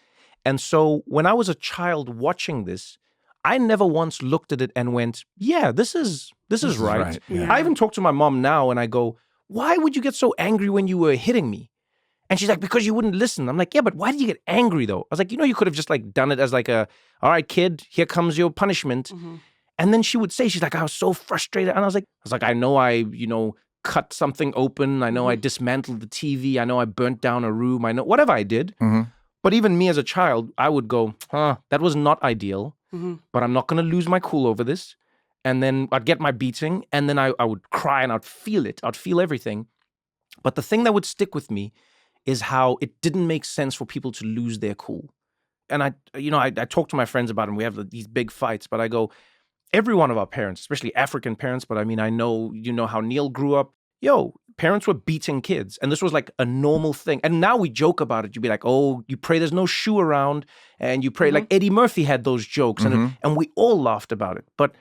Speaker 1: And so when I was a child watching this, I never once looked at it and went, yeah, this is right.
Speaker 2: Yeah.
Speaker 1: I even talk to my mom now and I go, why would you get so angry when you were hitting me? And she's like, because you wouldn't listen. I'm like, yeah, but why did you get angry though? I was like, you could have just like done it as like all right, kid, here comes your punishment. And then she would say, she's like, I was so frustrated. And I was like, I know I, cut something open. I know I dismantled the TV. I know I burnt down a room. I know whatever I did. But even me as a child, I would go, that was not ideal, but I'm not going to lose my cool over this. And then I'd get my beating and then I would cry and I'd feel it. I'd feel everything. But the thing that would stick with me is how it didn't make sense for people to lose their cool. And I talk to my friends about it and we have these big fights, but I go, every one of our parents, especially African parents, but I mean, I know, how Neal grew up. Parents were beating kids and this was like a normal thing. And now we joke about it. You'd be like, oh, you pray there's no shoe around and you pray like Eddie Murphy had those jokes and we all laughed about it. But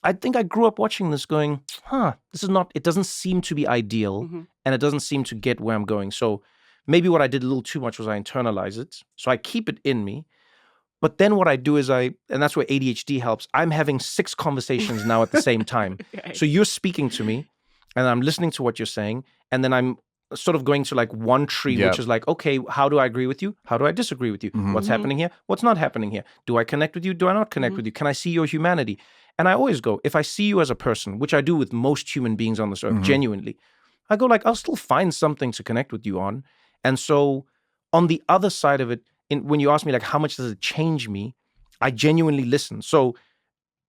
Speaker 1: I think I grew up watching this going, it doesn't seem to be ideal and it doesn't seem to get where I'm going. So maybe what I did a little too much was I internalize it. So I keep it in me. But then what I do is and that's where ADHD helps. I'm having 6 conversations now at the same time.
Speaker 3: Okay.
Speaker 1: So you're speaking to me and I'm listening to what you're saying. And then I'm sort of going to like one tree, which is like, okay, how do I agree with you? How do I disagree with you? What's happening here? What's not happening here? Do I connect with you? Do I not connect with you? Can I see your humanity? And I always go, if I see you as a person, which I do with most human beings on this earth, genuinely, I go like, I'll still find something to connect with you on. And so on the other side of it, when you ask me like, how much does it change me? I genuinely listen. So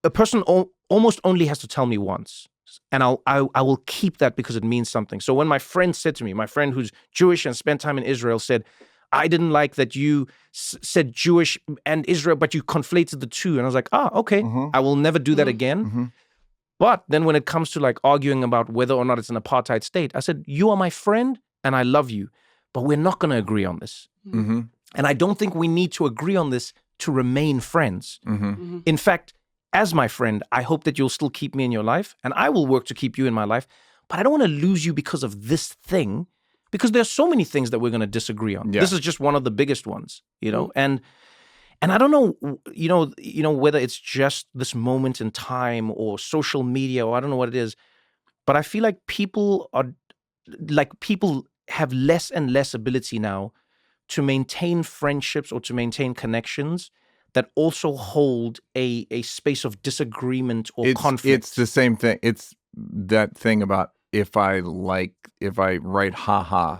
Speaker 1: a person almost only has to tell me once. And I will keep that because it means something. So when my friend said to me, my friend who's Jewish and spent time in Israel said, I didn't like that you said Jewish and Israel, but you conflated the two. And I was like, okay, I will never do that again. But then when it comes to like arguing about whether or not it's an apartheid state, I said, you are my friend and I love you, but we're not going to agree on this. And I don't think we need to agree on this to remain friends. In fact, as my friend, I hope that you'll still keep me in your life and I will work to keep you in my life, but I don't want to lose you because of this thing. because there's so many things that we're going to disagree on.
Speaker 2: Yeah.
Speaker 1: This is just one of the biggest ones, and I don't know, whether it's just this moment in time or social media, or I don't know what it is, but I feel like people have less and less ability now to maintain friendships or to maintain connections that also hold a space of disagreement or conflict.
Speaker 2: It's the same thing. It's that thing about if I write haha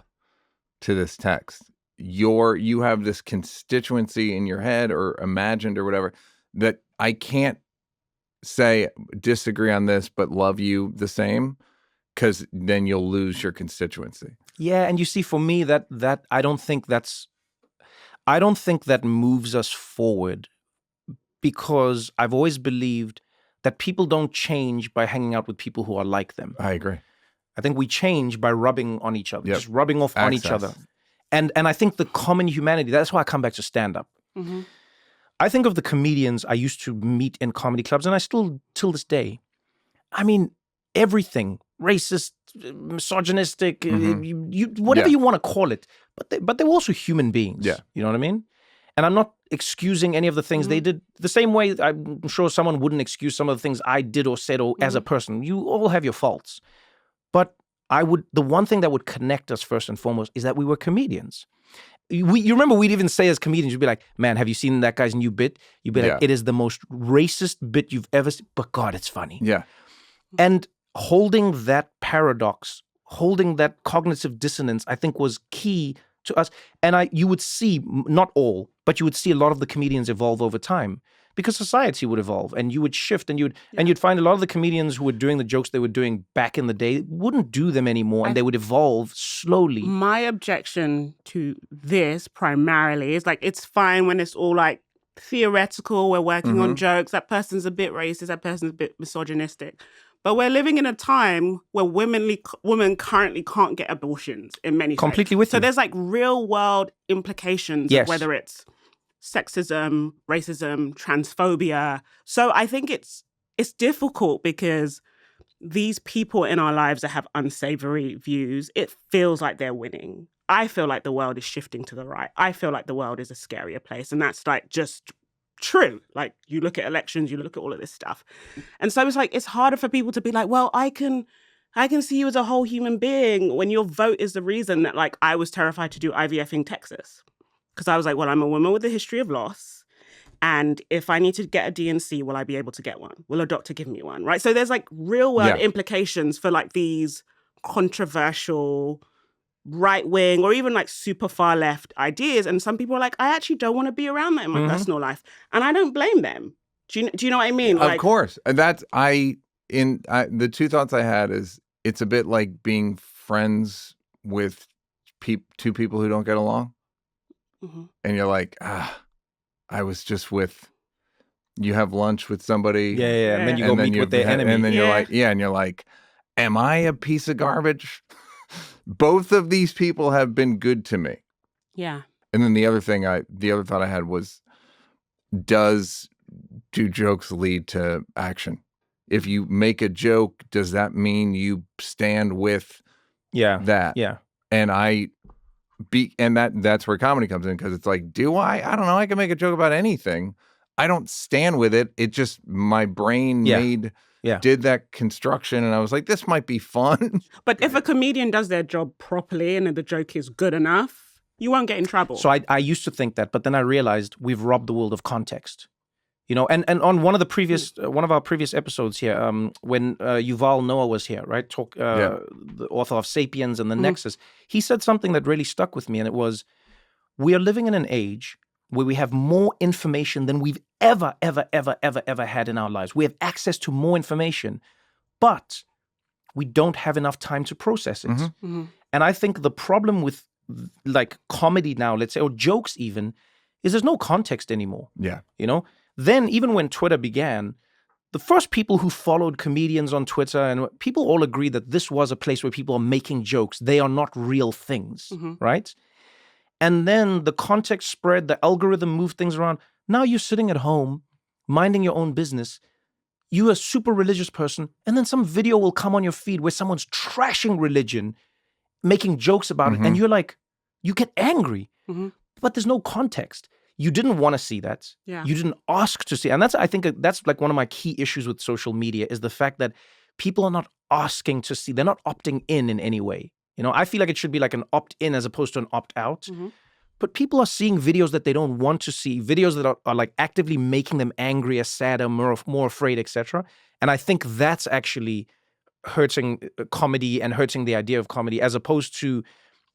Speaker 2: to this text, you have this constituency in your head or imagined or whatever that I can't say disagree on this but love you the same, because then you'll lose your constituency.
Speaker 1: Yeah, and you see, for me, that I don't think that moves us forward, because I've always believed that people don't change by hanging out with people who are like them.
Speaker 2: I agree.
Speaker 1: I think we change by rubbing on each other,
Speaker 2: Yep.
Speaker 1: just rubbing off on each other. And I think the common humanity, that's why I come back to stand-up.
Speaker 3: Mm-hmm.
Speaker 1: I think of the comedians I used to meet in comedy clubs, and I still, till this day, I mean, everything, racist, misogynistic, whatever you want to call it, but they were also human beings.
Speaker 2: Yeah.
Speaker 1: You know what I mean? And I'm not excusing any of the things they did, the same way I'm sure someone wouldn't excuse some of the things I did or said or as a person. You all have your faults. But the one thing that would connect us first and foremost is that we were comedians. You remember we'd even say as comedians, you'd be like, man, have you seen that guy's new bit? You'd be like, it is the most racist bit you've ever seen, but God, it's funny.
Speaker 2: Yeah.
Speaker 1: And holding that paradox, holding that cognitive dissonance, I think was key to us. And you would see, not all, but you would see a lot of the comedians evolve over time, because society would evolve and you would shift, and you'd find a lot of the comedians who were doing the jokes they were doing back in the day wouldn't do them anymore, and they would evolve slowly.
Speaker 3: My objection to this primarily is like, it's fine when it's all like theoretical, we're working on jokes, that person's a bit racist, that person's a bit misogynistic. But we're living in a time where women currently can't get abortions in many states.
Speaker 1: Completely with you.
Speaker 3: So there's like real world implications of whether it's sexism, racism, transphobia. So I think it's difficult because these people in our lives that have unsavory views, it feels like they're winning. I feel like the world is shifting to the right. I feel like the world is a scarier place. And that's like just true. Like, you look at elections, you look at all of this stuff. And so it's harder for people to be like, well, I can see you as a whole human being when your vote is the reason that, like, I was terrified to do IVF in Texas. Because I was like, well, I'm a woman with a history of loss. And if I need to get a D&C, will I be able to get one? Will a doctor give me one? Right? So there's like real world implications for like these controversial right-wing or even like super far left ideas. And some people are like, I actually don't want to be around that in my personal life. And I don't blame them. Do you know what I mean?
Speaker 2: Of course. And that's, the two thoughts I had is, it's a bit like being friends with two people who don't get along. And you're like, I was just you have lunch with somebody.
Speaker 1: Yeah. And then you go meet with their enemy.
Speaker 2: And then you're like, and you're like, am I a piece of garbage? Both of these people have been good to me.
Speaker 3: Yeah.
Speaker 2: And then the other thought I had was, do jokes lead to action? If you make a joke, does that mean you stand with that? Yeah. And that's where comedy comes in, because it's like, do I don't know, I can make a joke about anything. I don't stand with it. It just, my brain did that construction, and I was like, this might be fun. But
Speaker 3: if a comedian does their job properly and the joke is good enough, you won't get in trouble.
Speaker 1: So I used to think that, but then I realized we've robbed the world of context. And on one of our previous episodes here, when Yuval Noah was here, right, the author of *Sapiens* and *The Nexus*, he said something that really stuck with me, and it was, we are living in an age where we have more information than we've ever had in our lives. We have access to more information, but we don't have enough time to process it. And I think the problem with like comedy now, let's say, or jokes even, is there's no context anymore.
Speaker 2: Yeah.
Speaker 1: Then even when Twitter began, the first people who followed comedians on Twitter, and people all agreed that this was a place where people are making jokes. They are not real things, right? And then the context spread, the algorithm moved things around. Now you're sitting at home, minding your own business. You're a super religious person, and then some video will come on your feed where someone's trashing religion, making jokes about it, and you're like, you get angry, but there's no context. You didn't want to see that.
Speaker 3: Yeah.
Speaker 1: You didn't ask to see. And I think that's like one of my key issues with social media is the fact that people are not asking to see. They're not opting in any way. You know, I feel like it should be like an opt-in as opposed to an opt-out. But people are seeing videos that they don't want to see, videos that are like actively making them angrier, sadder, more afraid, etc. And I think that's actually hurting comedy and hurting the idea of comedy as opposed to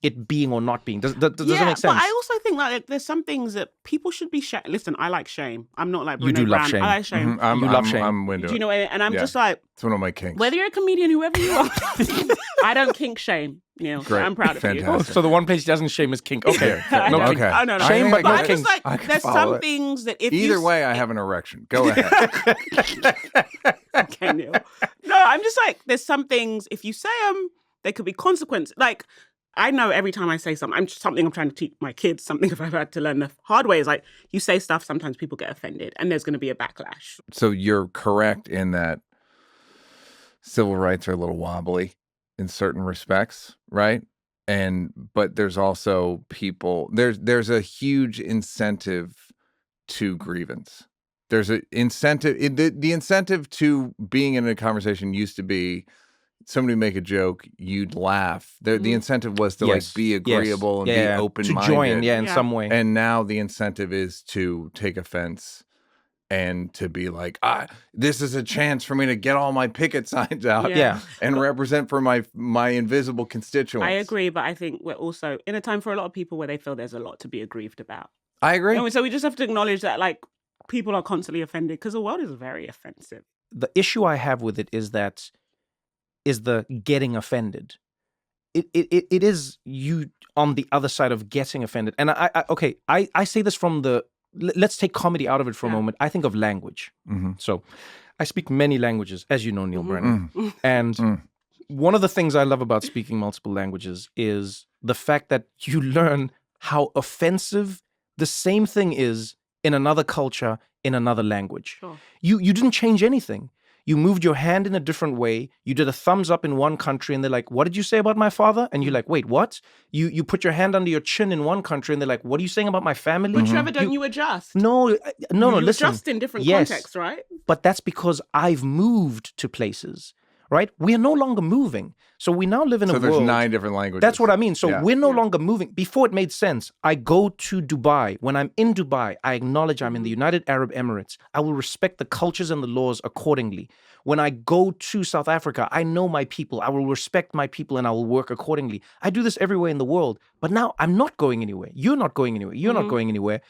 Speaker 1: it being or not being. Does that make sense?
Speaker 3: But I also think like there's some things that people should be listen, I like shame. I'm not like
Speaker 1: you do love
Speaker 3: Brown.
Speaker 1: shame.
Speaker 3: I like shame.
Speaker 1: You love shame.
Speaker 2: I'm into
Speaker 3: Do you
Speaker 2: it.
Speaker 3: know what I mean? And I'm just like,
Speaker 2: It's one of my kinks.
Speaker 3: whether you're a comedian, whoever you are, I don't kink shame. Neal.
Speaker 2: Great.
Speaker 3: I'm proud of you.
Speaker 2: Fantastic.
Speaker 1: So the one place he doesn't shame is kink. Okay.
Speaker 3: I
Speaker 1: No
Speaker 3: know.
Speaker 1: kink.
Speaker 2: Okay.
Speaker 3: Oh, no.
Speaker 1: Shame, but
Speaker 3: But
Speaker 1: no
Speaker 3: I'm just
Speaker 1: kink.
Speaker 2: I
Speaker 3: like,
Speaker 2: can
Speaker 3: there's
Speaker 2: follow
Speaker 3: some
Speaker 2: it.
Speaker 3: things that if
Speaker 2: Either
Speaker 3: you...
Speaker 2: way, I have an erection. Go ahead.
Speaker 3: Okay, Neal. No, I'm just like, there's some things, if you say them, there could be consequences. Like, I know every time I say something, I'm trying to teach my kids, something if I've had to learn the hard way is like, you say stuff, sometimes people get offended and there's going to be a backlash.
Speaker 2: So you're correct in that civil rights are a little wobbly in certain respects, right? But there's also people, there's a huge incentive to grievance. There's an incentive, the incentive to being in a conversation used to be somebody make a joke, you'd laugh. The incentive was to like be agreeable and be open-minded.
Speaker 1: To join, in some way.
Speaker 2: And now the incentive is to take offense and to be like, this is a chance for me to get all my picket signs out and represent for my invisible constituents.
Speaker 3: I agree, but I think we're also in a time for a lot of people where they feel there's a lot to be aggrieved about.
Speaker 2: I agree.
Speaker 3: And so we just have to acknowledge that like people are constantly offended because the world is very offensive.
Speaker 1: The issue I have with it is the getting offended. It is you on the other side of getting offended. And I say this from let's take comedy out of it for a moment. I think of language. So I speak many languages, as you know, Neal Brennan. And one of the things I love about speaking multiple languages is the fact that you learn how offensive the same thing is in another culture, in another language.
Speaker 3: Sure.
Speaker 1: You didn't change anything. You moved your hand in a different way. You did a thumbs up in one country and they're like, what did you say about my father? And you're like, wait, what? You put your hand under your chin in one country and they're like, what are you saying about my family?
Speaker 3: But Trevor, don't you adjust?
Speaker 1: No,
Speaker 3: You
Speaker 1: listen.
Speaker 3: adjust in different contexts, right?
Speaker 1: But that's because I've moved to places, right? We are no longer moving. So we now live in a world.
Speaker 2: So there's 9 different languages.
Speaker 1: That's what I mean. So we're no longer moving. Before it made sense, I go to Dubai. When I'm in Dubai, I acknowledge I'm in the United Arab Emirates. I will respect the cultures and the laws accordingly. When I go to South Africa, I know my people. I will respect my people and I will work accordingly. I do this everywhere in the world. But now I'm not going anywhere. You're not going anywhere. You're not going anywhere.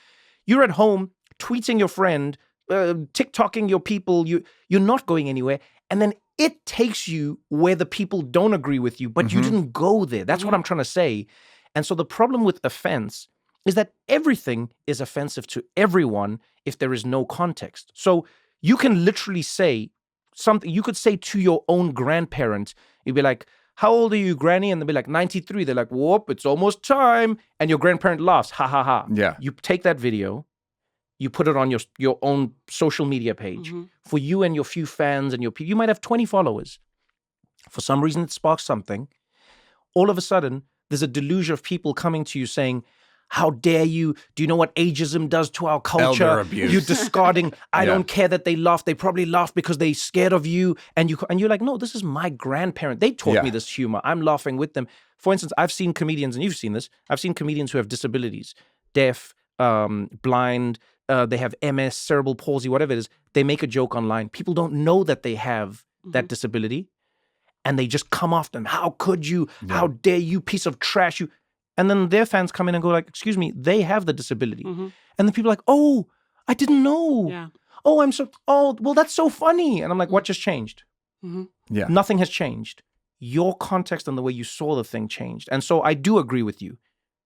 Speaker 1: You're at home tweeting your friend, TikToking your people. You're not going anywhere. And then it takes you where the people don't agree with you, but you didn't go there. That's what I'm trying to say. And so the problem with offense is that everything is offensive to everyone if there is no context. So you can literally say something, you could say to your own grandparent, you'd be like, how old are you, Granny? And they'll be like, 93. They're like, whoop, it's almost time. And your grandparent laughs, ha, ha, ha.
Speaker 2: Yeah.
Speaker 1: You take that video, you put it on your own social media page for you and your few fans and your people. You might have 20 followers. For some reason, it sparks something. All of a sudden, there's a deluge of people coming to you saying, how dare you? Do you know what ageism does to our culture?
Speaker 2: Elder abuse.
Speaker 1: You're discarding. I don't care that they laugh. They probably laugh because they're scared of you. And you're like, no, this is my grandparent. They taught me this humor. I'm laughing with them. For instance, I've seen comedians, and you've seen this. I've seen comedians who have disabilities, deaf, blind, they have MS, cerebral palsy, whatever it is. They make a joke online. People don't know that they have that disability. And they just come off them. How could you? Yeah. How dare you, piece of trash, you. And then their fans come in and go like, excuse me, they have the disability. And then people are like, oh, I didn't know.
Speaker 3: Yeah.
Speaker 1: Oh, well, that's so funny. And I'm like, what just changed?
Speaker 2: Yeah.
Speaker 1: Nothing has changed. Your context and the way you saw the thing changed. And so I do agree with you.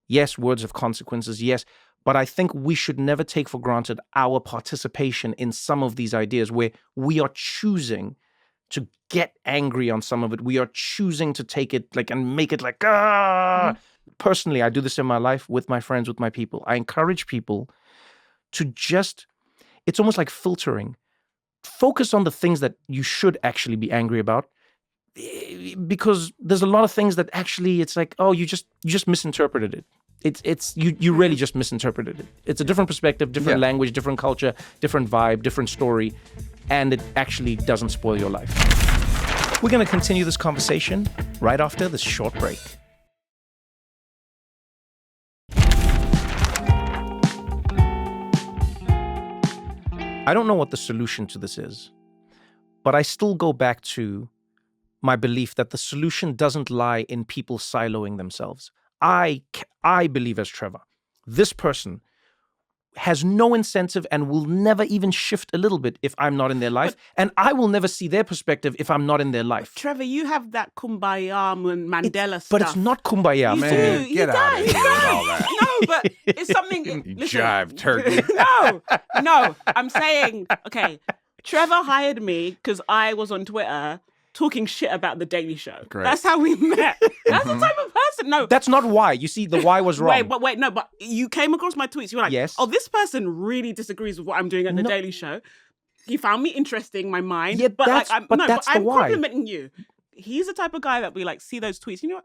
Speaker 1: Yes, words have consequences, yes. But I think we should never take for granted our participation in some of these ideas where we are choosing to get angry on some of it. We are choosing to take it like and make it like, Personally, I do this in my life with my friends, with my people. I encourage people to just, it's almost like filtering. Focus on the things that you should actually be angry about. because there's a lot of things that actually it's like, oh, you just misinterpreted it. You really just misinterpreted it. It's a different perspective, different language, different culture, different vibe, different story, and it actually doesn't spoil your life. We're going to continue this conversation right after this short break. I don't know what the solution to this is, but I still go back to my belief that the solution doesn't lie in people siloing themselves. I believe as Trevor, this person has no incentive and will never even shift a little bit if I'm not in their life. And I will never see their perspective if I'm not in their life.
Speaker 3: Trevor, you have that kumbaya and Mandela stuff.
Speaker 1: But it's not kumbaya,
Speaker 3: You
Speaker 1: man.
Speaker 3: do.
Speaker 2: Get out of here with all that.
Speaker 3: No, but it's something.
Speaker 2: You
Speaker 3: listen.
Speaker 2: jive turkey.
Speaker 3: No. I'm saying, okay, Trevor hired me because I was on Twitter talking shit about The Daily Show.
Speaker 2: Great.
Speaker 3: That's how we met. That's the type of person. No.
Speaker 1: That's not why. You see, the why was wrong.
Speaker 3: But you came across my tweets. You were like,
Speaker 1: yes.
Speaker 3: Oh, this person really disagrees with what I'm doing at The Daily Show. He found me interesting, my mind.
Speaker 1: Yeah, that's
Speaker 3: I'm
Speaker 1: the why.
Speaker 3: complimenting you. He's the type of guy that we like see those tweets. You know what?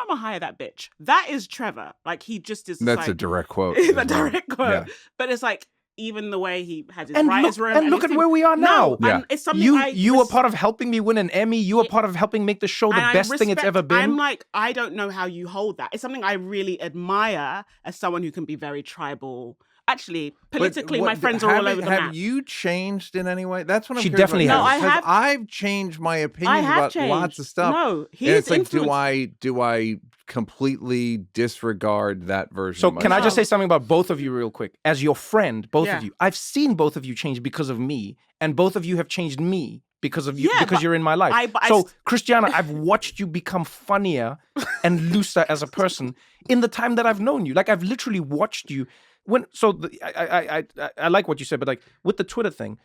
Speaker 3: I'm gonna hire that bitch. That is Trevor. Like he just is.
Speaker 2: That's
Speaker 3: like,
Speaker 2: a direct quote.
Speaker 3: It's a direct quote.
Speaker 2: Yeah.
Speaker 3: But it's like even the way he has his
Speaker 1: And
Speaker 3: writers'
Speaker 1: look,
Speaker 3: room.
Speaker 1: and look at where we are now.
Speaker 3: No, and it's something
Speaker 1: you were part of helping me win an Emmy. You were part of helping make the show the best thing it's ever been.
Speaker 3: I'm like, I don't know how you hold that. It's something I really admire as someone who can be very tribal. Actually, politically, my friends are all over the map.
Speaker 2: Have you changed in any way? That's what I'm
Speaker 1: She
Speaker 2: curious
Speaker 1: definitely
Speaker 2: about.
Speaker 1: has.
Speaker 3: No, I have.
Speaker 2: I've changed my opinion about lots of stuff.
Speaker 3: No,
Speaker 2: and it's like,
Speaker 3: influenced.
Speaker 2: do I completely disregard that version
Speaker 1: So
Speaker 2: of
Speaker 1: can I
Speaker 2: myself?
Speaker 1: just say something about both of you real quick? As your friend, both
Speaker 3: Yeah.
Speaker 1: of you, I've seen both of you change because of me, and both of you have changed me because of you,
Speaker 3: Yeah,
Speaker 1: because
Speaker 3: but
Speaker 1: you're in my life. So, Christiana, I've watched you become funnier and looser as a person in the time that I've known you. Like I've literally watched you. I like what you said, but like with the Twitter thing,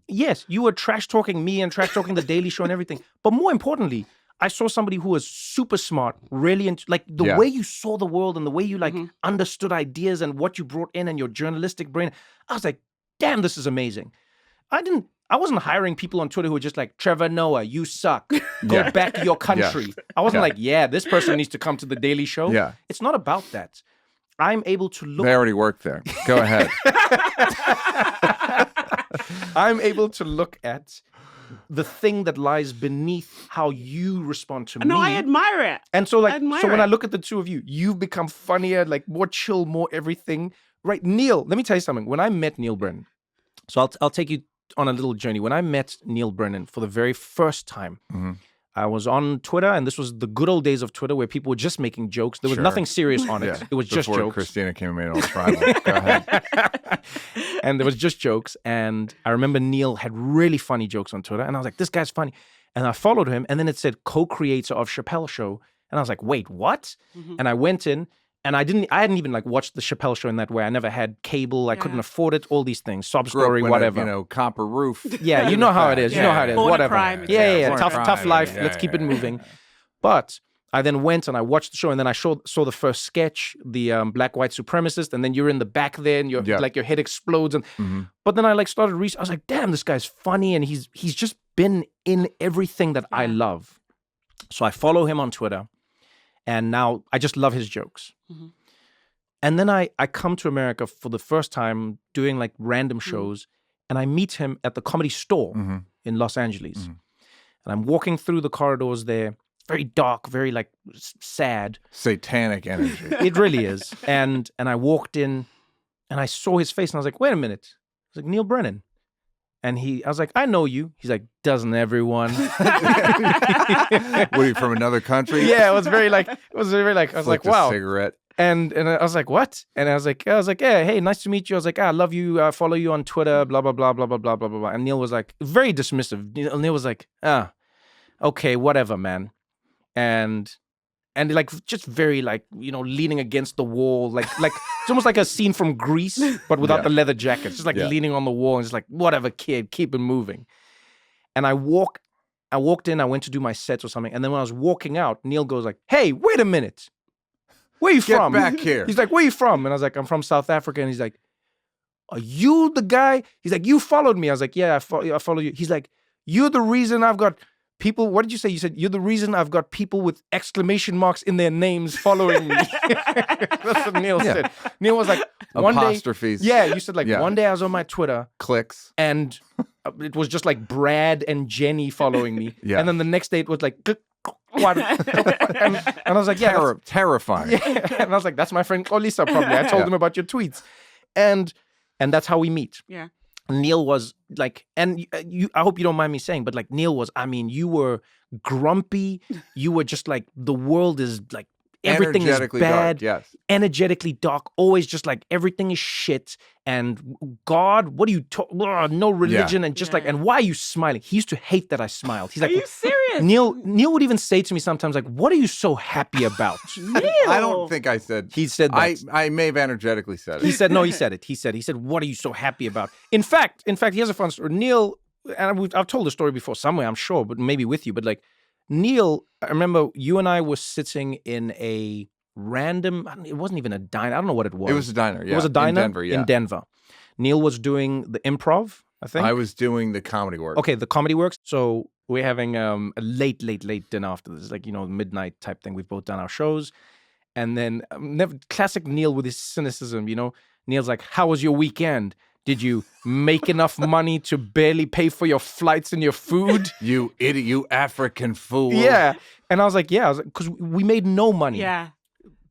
Speaker 1: yes, you were trash talking me and trash talking the Daily Show and everything. But more importantly, I saw somebody who was super smart, really like the way you saw the world and the way you like understood ideas and what you brought in and your journalistic brain. I was like, damn, this is amazing. I wasn't hiring people on Twitter who were just like, Trevor Noah, you suck. Go back to your country. I wasn't like, this person needs to come to the Daily Show.
Speaker 2: Yeah.
Speaker 1: It's not about that. I'm able to look.
Speaker 2: They already work there. Go ahead.
Speaker 1: I'm able to look at the thing that lies beneath how you respond to me.
Speaker 3: No, I admire it.
Speaker 1: And so when I
Speaker 3: it.
Speaker 1: look at the two of you, you've become funnier, like more chill, more everything. Right, Neal, let me tell you something. When I met Neal Brennan, so I'll take you on a little journey. When I met Neal Brennan for the very first time, I was on Twitter, and this was the good old days of Twitter where people were just making jokes. There was nothing serious on it. It was just
Speaker 2: Before
Speaker 1: jokes.
Speaker 2: Christina came and made it all tribal. Go ahead.
Speaker 1: And there was just jokes. And I remember Neal had really funny jokes on Twitter. And I was like, this guy's funny. And I followed him. And then it said co-creator of Chappelle Show. And I was like, wait, what? And I went in. And I hadn't even like watched the Chappelle Show in that way. I never had cable. I couldn't afford it. All these things. Sob story, whatever.
Speaker 2: Copper roof.
Speaker 1: Yeah, you know how it is. You know how it is.
Speaker 3: Border
Speaker 1: Whatever.
Speaker 3: crime,
Speaker 1: Yeah.
Speaker 2: Border
Speaker 1: Tough
Speaker 2: crime.
Speaker 1: life.
Speaker 2: Yeah,
Speaker 1: Let's keep it
Speaker 2: yeah,
Speaker 1: moving.
Speaker 2: yeah.
Speaker 1: But I then went and I watched the show, and then I saw the first sketch, the black white supremacist, and then you're in the back there, and like your head explodes. And but then I like started research. I was like, damn, this guy's funny, and he's just been in everything that I love. So I follow him on Twitter, and now I just love his jokes. And then I come to America for the first time doing like random shows, and I meet him at the Comedy Store in Los Angeles. And I'm walking through the corridors there, very dark, very like sad.
Speaker 2: Satanic energy.
Speaker 1: It really is. And I walked in and I saw his face and I was like, wait a minute. I was like, Neal Brennan. And I was like, I know you. He's like, doesn't everyone?
Speaker 2: What are you, from another country?
Speaker 1: Yeah, it was very like, I was like, wow.
Speaker 2: A cigarette.
Speaker 1: And I was like, what? And I was like, yeah, hey, nice to meet you. I was like, I love you. I follow you on Twitter, blah, blah, blah, blah, blah, blah, blah, blah. And Neal was like, very dismissive. Neal was like, okay, whatever, man. And like, just very like, leaning against the wall. Like it's almost like a scene from Grease, but without the leather jacket. Just like leaning on the wall and just like, whatever, kid, keep it moving. And I walked in, I went to do my sets or something. And then when I was walking out, Neal goes like, hey, wait a minute. Where you from?
Speaker 2: Get back here.
Speaker 1: He's like, where you from? And I was like, I'm from South Africa. And he's like, are you the guy? He's like, you followed me. I was like, yeah, I follow you. He's like, you're the reason I've got people, what did you say? You said, you're the reason I've got people with exclamation marks in their names following me. That's what Neal said. Neal was like, one
Speaker 2: apostrophes.
Speaker 1: day. Yeah, you said like, one day I was on my Twitter.
Speaker 2: Clicks.
Speaker 1: And it was just like Brad and Jenny following me.
Speaker 2: Yeah.
Speaker 1: And then the next day it was like, and I was like, yeah.
Speaker 2: Terrifying.
Speaker 1: Yeah. And I was like, that's my friend Olisa probably. I told him about your tweets. And that's how we meet.
Speaker 3: Yeah.
Speaker 1: Neal was like, and I hope you don't mind me saying, but like Neal was, I mean, you were grumpy. You were just like, the world is like, everything is bad.
Speaker 2: Dark, yes.
Speaker 1: Energetically dark. Always just like, everything is shit. And God, what do you talk? No religion. And just like, and why are you smiling? He used to hate that I smiled. He's like,
Speaker 3: are you serious?
Speaker 1: Neal would even say to me sometimes like, what are you so happy about?
Speaker 3: Neal.
Speaker 2: I don't think I said.
Speaker 1: He said that.
Speaker 2: I may have energetically said it.
Speaker 1: He said, no, he said it. He said, what are you so happy about? In fact, he has a fun story. Neal, and I've told the story before somewhere, I'm sure, but maybe with you. But like Neal, I remember you and I were sitting in a random, it wasn't even a diner. I don't know what it was.
Speaker 2: It was a diner, yeah.
Speaker 1: It was a diner
Speaker 2: in Denver.
Speaker 1: Neal was doing the improv, I think.
Speaker 2: I was doing the comedy work.
Speaker 1: Okay, the comedy works. So we're having a late dinner after this, like, midnight type thing. We've both done our shows. And then classic Neal with his cynicism, Neal's like, how was your weekend? Did you make enough money to barely pay for your flights and your food?
Speaker 2: You idiot, you African fool.
Speaker 1: Yeah. And I was like, yeah, because we made no money.
Speaker 3: Yeah.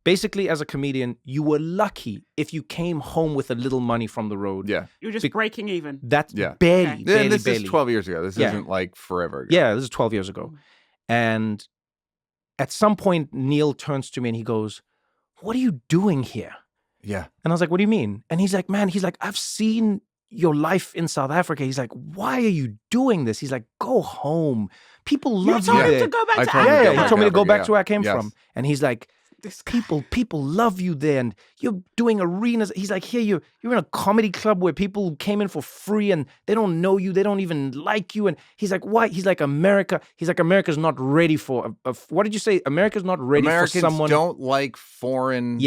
Speaker 1: Basically, as a comedian, you were lucky if you came home with a little money from the road.
Speaker 2: Yeah.
Speaker 3: You were just breaking even.
Speaker 1: That's
Speaker 2: barely,
Speaker 1: barely.
Speaker 2: This is 12 years ago. This isn't like forever ago.
Speaker 1: Yeah, this is 12 years ago. And at some point, Neal turns to me and he goes, what are you doing here?
Speaker 2: Yeah.
Speaker 1: And I was like, what do you mean? And he's like, I've seen your life in South Africa. He's like, why are you doing this? He's like, go home. People love you.
Speaker 3: You told him
Speaker 1: there.
Speaker 3: to go back to
Speaker 1: Yeah,
Speaker 3: Africa.
Speaker 1: he told me to go back to where I came
Speaker 2: Yes.
Speaker 1: from. And he's like, people love you there, and you're doing arenas. He's like, here you're in a comedy club where people came in for free and they don't know you, they don't even like you. And he's like, why? He's like, America's not ready for what did you say? America's not ready for someone.
Speaker 2: Americans don't like foreign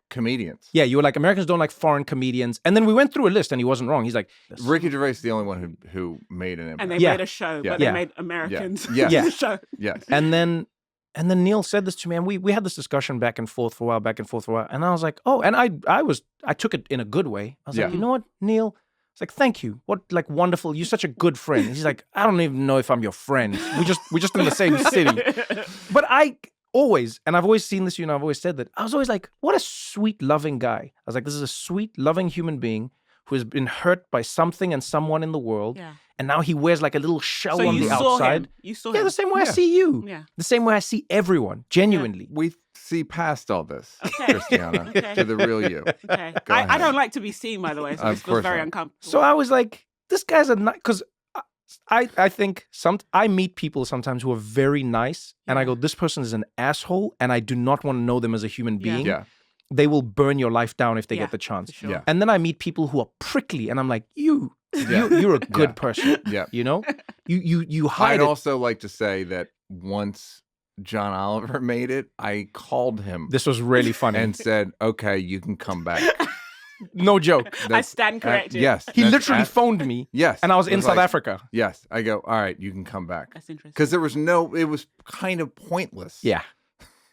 Speaker 2: comedians.
Speaker 1: Yeah, you were like, Americans don't like foreign comedians. And then we went through a list and he wasn't wrong. He's like,
Speaker 2: Ricky Gervais is the only one who made an impact.
Speaker 3: And they made a show, but they made Americans the show.
Speaker 2: Yes.
Speaker 1: And then Neal said this to me, and we had this discussion back and forth for a while. And I was like, oh, and I took it in a good way. I was like, you know what, Neal? It's like, thank you. What, like, wonderful. You're such a good friend. He's like, I don't even know if I'm your friend. We're just in the same city. But I've always seen this, I've always said that. I was always like, what a sweet, loving guy. I was like, this is a sweet, loving human being who has been hurt by something and someone in the world. Yeah. And now he wears like a little shell on the outside.
Speaker 3: You saw him.
Speaker 1: Yeah, the same way I see you.
Speaker 3: Yeah.
Speaker 1: The same way I see everyone, genuinely.
Speaker 2: We see past all this, Christiana, to the real you.
Speaker 3: Okay. I don't like to be seen, by the way, so this feels very uncomfortable.
Speaker 1: So I was like, this guy's a nice, because I think I meet people sometimes who are very nice, and I go, this person is an asshole, and I do not want to know them as a human being.
Speaker 2: Yeah.
Speaker 1: They will burn your life down if they get the chance.
Speaker 3: Sure. Yeah.
Speaker 1: And then I meet people who are prickly, and I'm like, you're a good person.
Speaker 2: Yeah.
Speaker 1: You hide
Speaker 2: I'd
Speaker 1: it.
Speaker 2: also like to say that once John Oliver made it, I called him.
Speaker 1: This was really funny.
Speaker 2: And said, okay, you can come back.
Speaker 1: No joke.
Speaker 3: I stand corrected.
Speaker 2: Yes.
Speaker 1: He literally phoned me.
Speaker 2: Yes.
Speaker 1: And I was in South Africa.
Speaker 2: Yes. I go, all right, you can come back.
Speaker 3: That's interesting.
Speaker 2: Because it was kind of pointless.
Speaker 1: Yeah.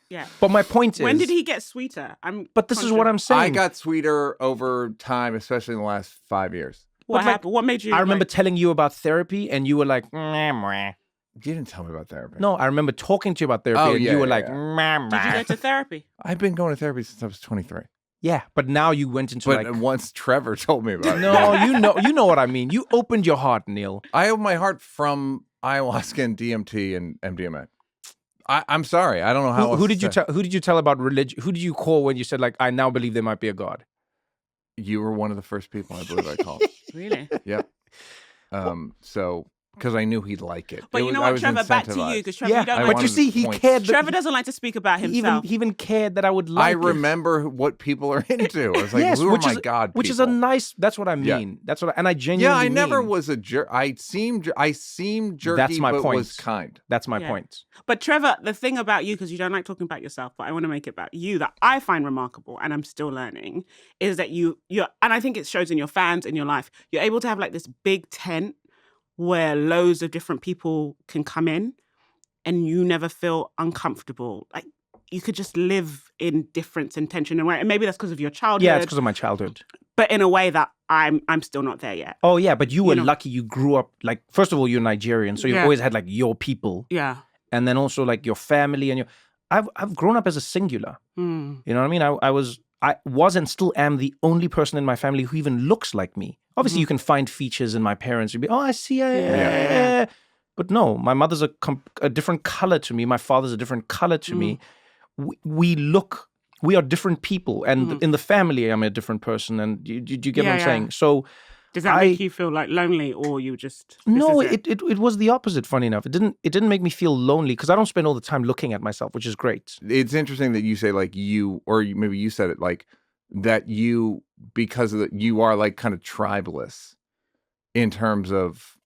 Speaker 3: Yeah.
Speaker 1: But my point is,
Speaker 3: when did he get sweeter?
Speaker 1: But this is what I'm saying.
Speaker 2: I got sweeter over time, especially in the last 5 years.
Speaker 3: What happened? What made you?
Speaker 1: I remember telling you about therapy, and you were like, meh.
Speaker 2: You didn't tell me about therapy.
Speaker 1: No, I remember talking to you about therapy, and you were like, meh.
Speaker 3: Did you go to therapy?
Speaker 2: I've been going to therapy since I was 23.
Speaker 1: Yeah, but now you went into
Speaker 2: once Trevor told me about it.
Speaker 1: No, you know what I mean. You opened your heart, Neal.
Speaker 2: I opened my heart from ayahuasca and DMT and MDMA. I'm sorry. I don't know how.
Speaker 1: Who did you tell? Who did you tell about religion? Who did you call when you said, like, I now believe there might be a God?
Speaker 2: You were one of the first people I believe I called.
Speaker 3: Really?
Speaker 2: Yeah. So because I knew he'd like it.
Speaker 3: But you know what, Trevor? Back to you, because Trevor, you don't.
Speaker 1: But you see, he cared.
Speaker 3: Trevor doesn't like to speak about himself.
Speaker 1: He even cared that I would like.
Speaker 2: I remember what people are into. I was like, who are my God people?
Speaker 1: Which is a nice. That's what I mean. That's what. And I genuinely.
Speaker 2: Yeah, I never was a jerk. I seemed jerky. That's my point. Was kind.
Speaker 1: That's my point.
Speaker 3: But Trevor, the thing about you, because you don't like talking about yourself, but I want to make it about you, that I find remarkable, and I'm still learning, is that you're, and I think it shows in your fans, in your life, you're able to have like this big tent where loads of different people can come in and you never feel uncomfortable. Like you could just live in difference and tension and maybe that's because of your childhood.
Speaker 1: Yeah, it's because of my childhood.
Speaker 3: But in a way that I'm still not there yet.
Speaker 1: Oh yeah, but you were lucky. You grew up like, first of all, you're Nigerian, so you've always had like your people.
Speaker 3: Yeah.
Speaker 1: And then also like your family and I've grown up as a singular. You know what I mean? I was and still am the only person in my family who even looks like me. Obviously, you can find features in my parents. You'd be, oh, I see. But no, my mother's a different color to me. My father's a different color to me. We are different people. And in the family, I'm a different person. And do you get what I'm saying? So
Speaker 3: does that make you feel like lonely, or you just
Speaker 1: no? It was the opposite. Funny enough, it didn't make me feel lonely because I don't spend all the time looking at myself, which is great.
Speaker 2: It's interesting that you say like maybe you said it like that you, because of you are like kind of tribeless in terms of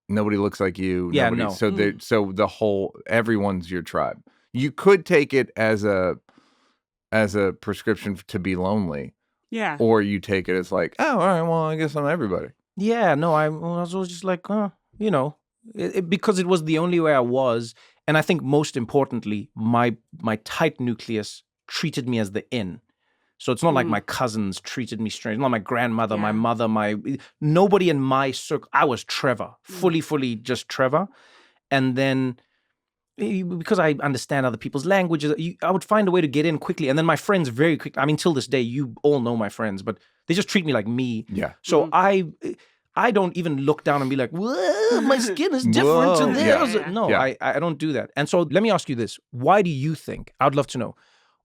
Speaker 2: nobody looks like you.
Speaker 1: Yeah,
Speaker 2: nobody,
Speaker 1: no.
Speaker 2: So the whole everyone's your tribe. You could take it as a prescription to be lonely.
Speaker 3: Yeah.
Speaker 2: Or you take it as like, oh, all right, well, I guess I'm everybody.
Speaker 1: Yeah, no, I was always just like, because it was the only way I was. And I think most importantly, my tight nucleus treated me as the in. So it's not like my cousins treated me strange. Not my grandmother, my mother, nobody in my circle. I was Trevor, fully just Trevor. And then because I understand other people's languages, I would find a way to get in quickly. And then my friends very quickly, I mean, till this day, you all know my friends, but they just treat me like me.
Speaker 2: Yeah.
Speaker 1: So I don't even look down and be like, whoa, my skin is different to theirs.
Speaker 2: Yeah.
Speaker 1: No, I don't do that. And so let me ask you this. Why do you think, I'd love to know,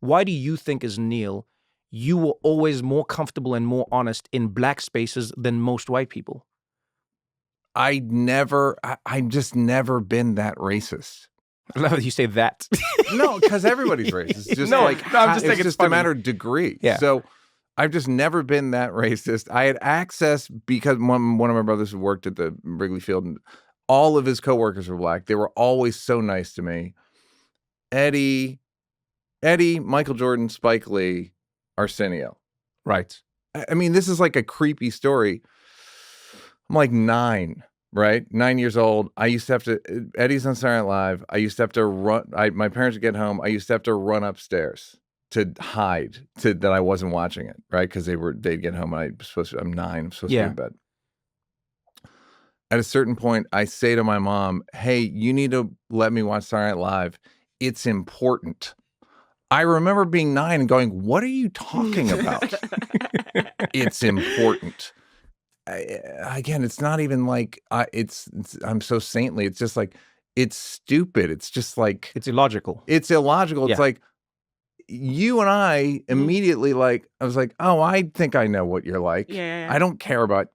Speaker 1: why do you think as Neal, you were always more comfortable and more honest in black spaces than most white people?
Speaker 2: I've just never been that racist.
Speaker 1: I love that you say that.
Speaker 2: No, because everybody's racist. It's just I'm just saying it's just a matter of degree.
Speaker 1: Yeah.
Speaker 2: So I've just never been that racist. I had access because one of my brothers who worked at the Wrigley Field, and all of his coworkers were black. They were always so nice to me. Eddie, Michael Jordan, Spike Lee, Arsenio.
Speaker 1: Right.
Speaker 2: I mean, this is like a creepy story. I'm like 9. Right? 9 years old. I used to have to, Eddie's on Saturday Night Live. I used to have to run. My parents would get home. I used to have to run upstairs to hide that I wasn't watching it. Right? Because they'd get home and I'm 9. I'm supposed to be in bed. At a certain point, I say to my mom, hey, you need to let me watch Saturday Night Live. It's important. I remember being 9 and going, what are you talking about? It's important. Again, it's not even like I'm so saintly. It's just like, it's stupid. It's just like,
Speaker 1: it's illogical.
Speaker 2: It's like you and I immediately I was like, oh, I think I know what you're like.
Speaker 3: Yeah.
Speaker 2: I don't care about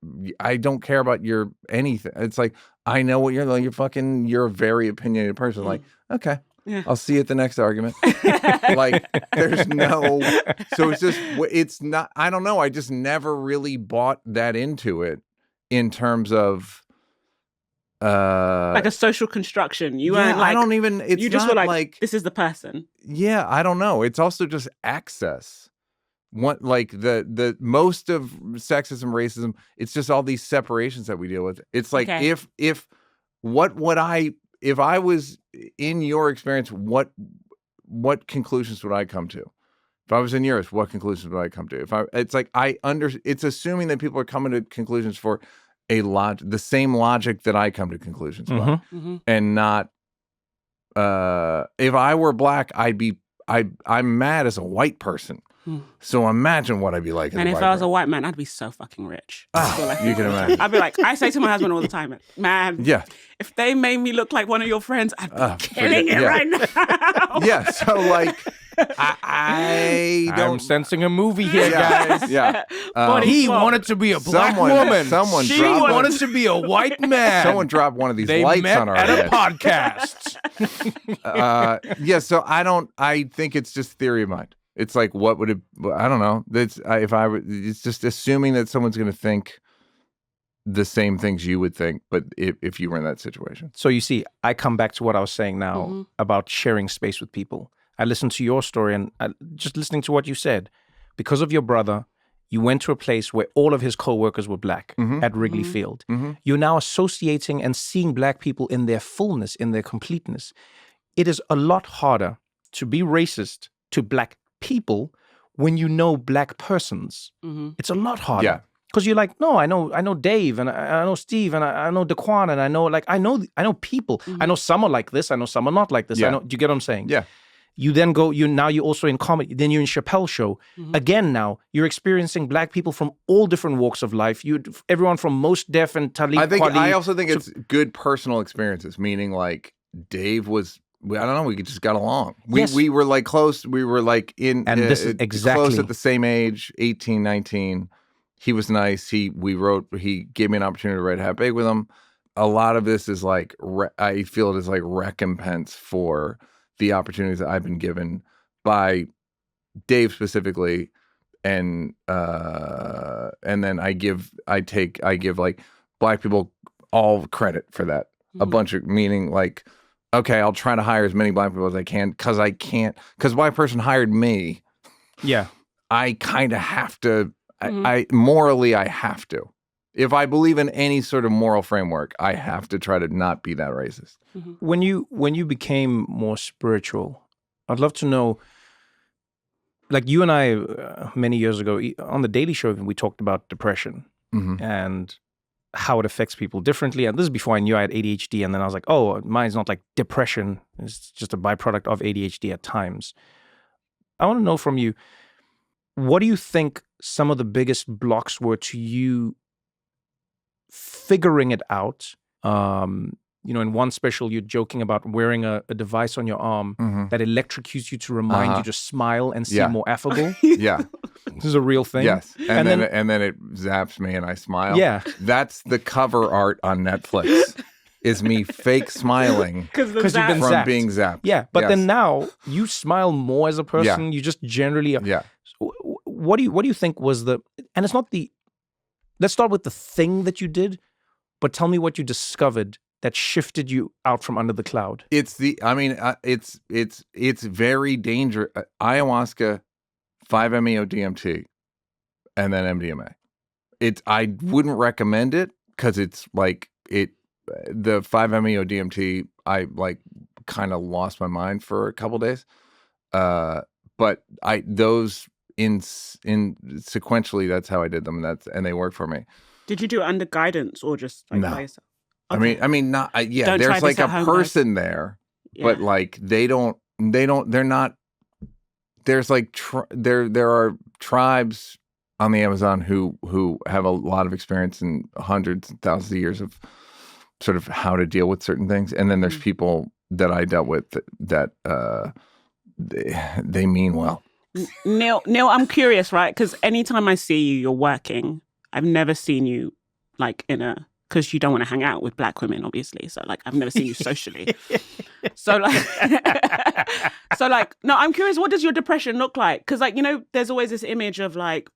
Speaker 2: your anything. It's like, I know what you're like. You're a very opinionated person. Like, okay. Yeah. I'll see you at the next argument. There's no, so it's not, I don't know. I just never really bought that into it in terms of,
Speaker 3: like a social construction. You weren't like,
Speaker 2: I don't even, it's
Speaker 3: you just
Speaker 2: not
Speaker 3: were like, this is the person.
Speaker 2: Yeah. I don't know. It's also just access. The most of sexism, racism, it's just all these separations that we deal with. It's like, if I was in your experience, what conclusions would I come to? If I was in yours, what conclusions would I come to? It's assuming that people are coming to conclusions for the same logic that I come to conclusions about, and not. If I were black, I'm mad as a white person. So imagine what I'd be like.
Speaker 3: And if I was a white man, I'd be so fucking rich.
Speaker 2: You can imagine.
Speaker 3: I'd be like, I say to my husband all the time, man, if they made me look like one of your friends, I'd be killing it right now.
Speaker 2: Yeah, so I'm
Speaker 1: sensing a movie here, guys.
Speaker 2: Yeah.
Speaker 1: He wanted to be a black woman. She wanted to be a white man.
Speaker 2: Someone dropped one of these lights on our head.
Speaker 1: At a podcast.
Speaker 2: So I think it's just theory of mind. It's like, what would it? I don't know. It's just assuming that someone's going to think the same things you would think, but if you were in that situation.
Speaker 1: So you see, I come back to what I was saying now about sharing space with people. I listened to your story and just listening to what you said, because of your brother, You went to a place where all of his co-workers were black at Wrigley Field. You're now associating and seeing black people in their fullness, in their completeness. It is a lot harder to be racist to black people when you know black persons. It's a lot harder.
Speaker 2: Yeah.
Speaker 1: Because you're like, no, I know Dave, and I know Steve, and I know Daquan, and I know people. I know some are like this. I know some are not like this.
Speaker 2: Yeah.
Speaker 1: Do you get what I'm saying?
Speaker 2: Yeah.
Speaker 1: You then go. You're also in comedy. Then you're in Chappelle Show. Again, now you're experiencing black people from all different walks of life. Everyone from Most Def and Talib Kweli.
Speaker 2: I also think it's good personal experiences. Meaning, like Dave was. I don't know. We just got along. We were like close. We were like
Speaker 1: and this is exactly
Speaker 2: close at the same age, 18, 19. He was nice. He gave me an opportunity to write Half Baked with him. A lot of this is like, I feel it is like recompense for the opportunities that I've been given by Dave specifically. And then I give like black people all credit for that. A bunch of, meaning like, okay, I'll try to hire as many black people as I can because white person hired me.
Speaker 1: Yeah.
Speaker 2: I kind of have to. I morally, I have to. If I believe in any sort of moral framework, I have to try to not be that racist.
Speaker 1: When you became more spiritual, I'd love to know, like you and I, many years ago, on the Daily Show, we talked about depression and how it affects people differently. And this is before I knew I had ADHD. And then I was like, oh, mine's not like depression. It's just a byproduct of ADHD at times. I want to know from you, what do you think some of the biggest blocks were to you figuring it out? In one special, you're joking about wearing a device on your arm that electrocutes you to remind you to smile and seem more affable.
Speaker 2: Yeah.
Speaker 1: This is a real thing.
Speaker 2: Yes. And then it zaps me and I smile.
Speaker 1: Yeah.
Speaker 2: That's the cover art on Netflix. Is me fake smiling
Speaker 1: because you've been
Speaker 2: from
Speaker 1: zapped.
Speaker 2: being zapped.
Speaker 1: Yeah. But then now you smile more as a person.
Speaker 2: Yeah.
Speaker 1: You just generally
Speaker 2: Yeah.
Speaker 1: What do you think was and it's not let's start with the thing that you did, but tell me what you discovered that shifted you out from under the cloud.
Speaker 2: It's very dangerous. Ayahuasca, 5-MeO DMT, and then MDMA. I wouldn't recommend it because it's like the 5-MeO DMT, I like kind of lost my mind for a couple days. But those in sequentially, that's how I did them. And they worked for me.
Speaker 3: Did you do it under guidance or just like by yourself? Okay.
Speaker 2: I mean, not.
Speaker 3: Don't
Speaker 2: there's like a
Speaker 3: home,
Speaker 2: person there, but like they're not. There's like there are tribes on the Amazon who have a lot of experience in hundreds and thousands of years of sort of how to deal with certain things, and then there's people that I dealt with that they mean well.
Speaker 3: Neal, I'm curious, right? Because anytime I see you, you're working. I've never seen you like because you don't want to hang out with black women, obviously. So like, I've never seen you socially. So like, no, I'm curious, what does your depression look like? Because like, there's always this image of like,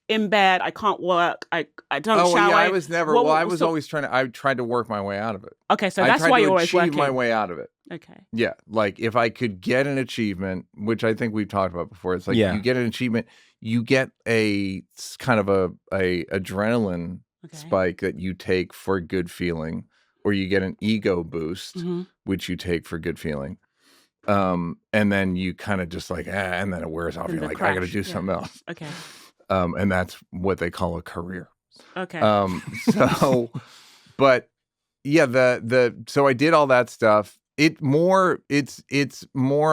Speaker 3: in bed, I can't work, I don't shower.
Speaker 2: Yeah, I was never, always I tried to work my way out of it.
Speaker 3: Okay, so that's why you're always working.
Speaker 2: I tried to achieve my way out of it.
Speaker 3: Okay.
Speaker 2: Yeah, like if I could get an achievement, which I think we've talked about before, it's like you get an achievement, you get a kind of a adrenaline spike that you take for good feeling, or you get an ego boost, which you take for good feeling. And then you kind of just like, and then it wears off. You're like, I got to do something else.
Speaker 3: Okay.
Speaker 2: And that's what they call a career.
Speaker 3: Okay.
Speaker 2: So, but yeah, so I did all that stuff. It's more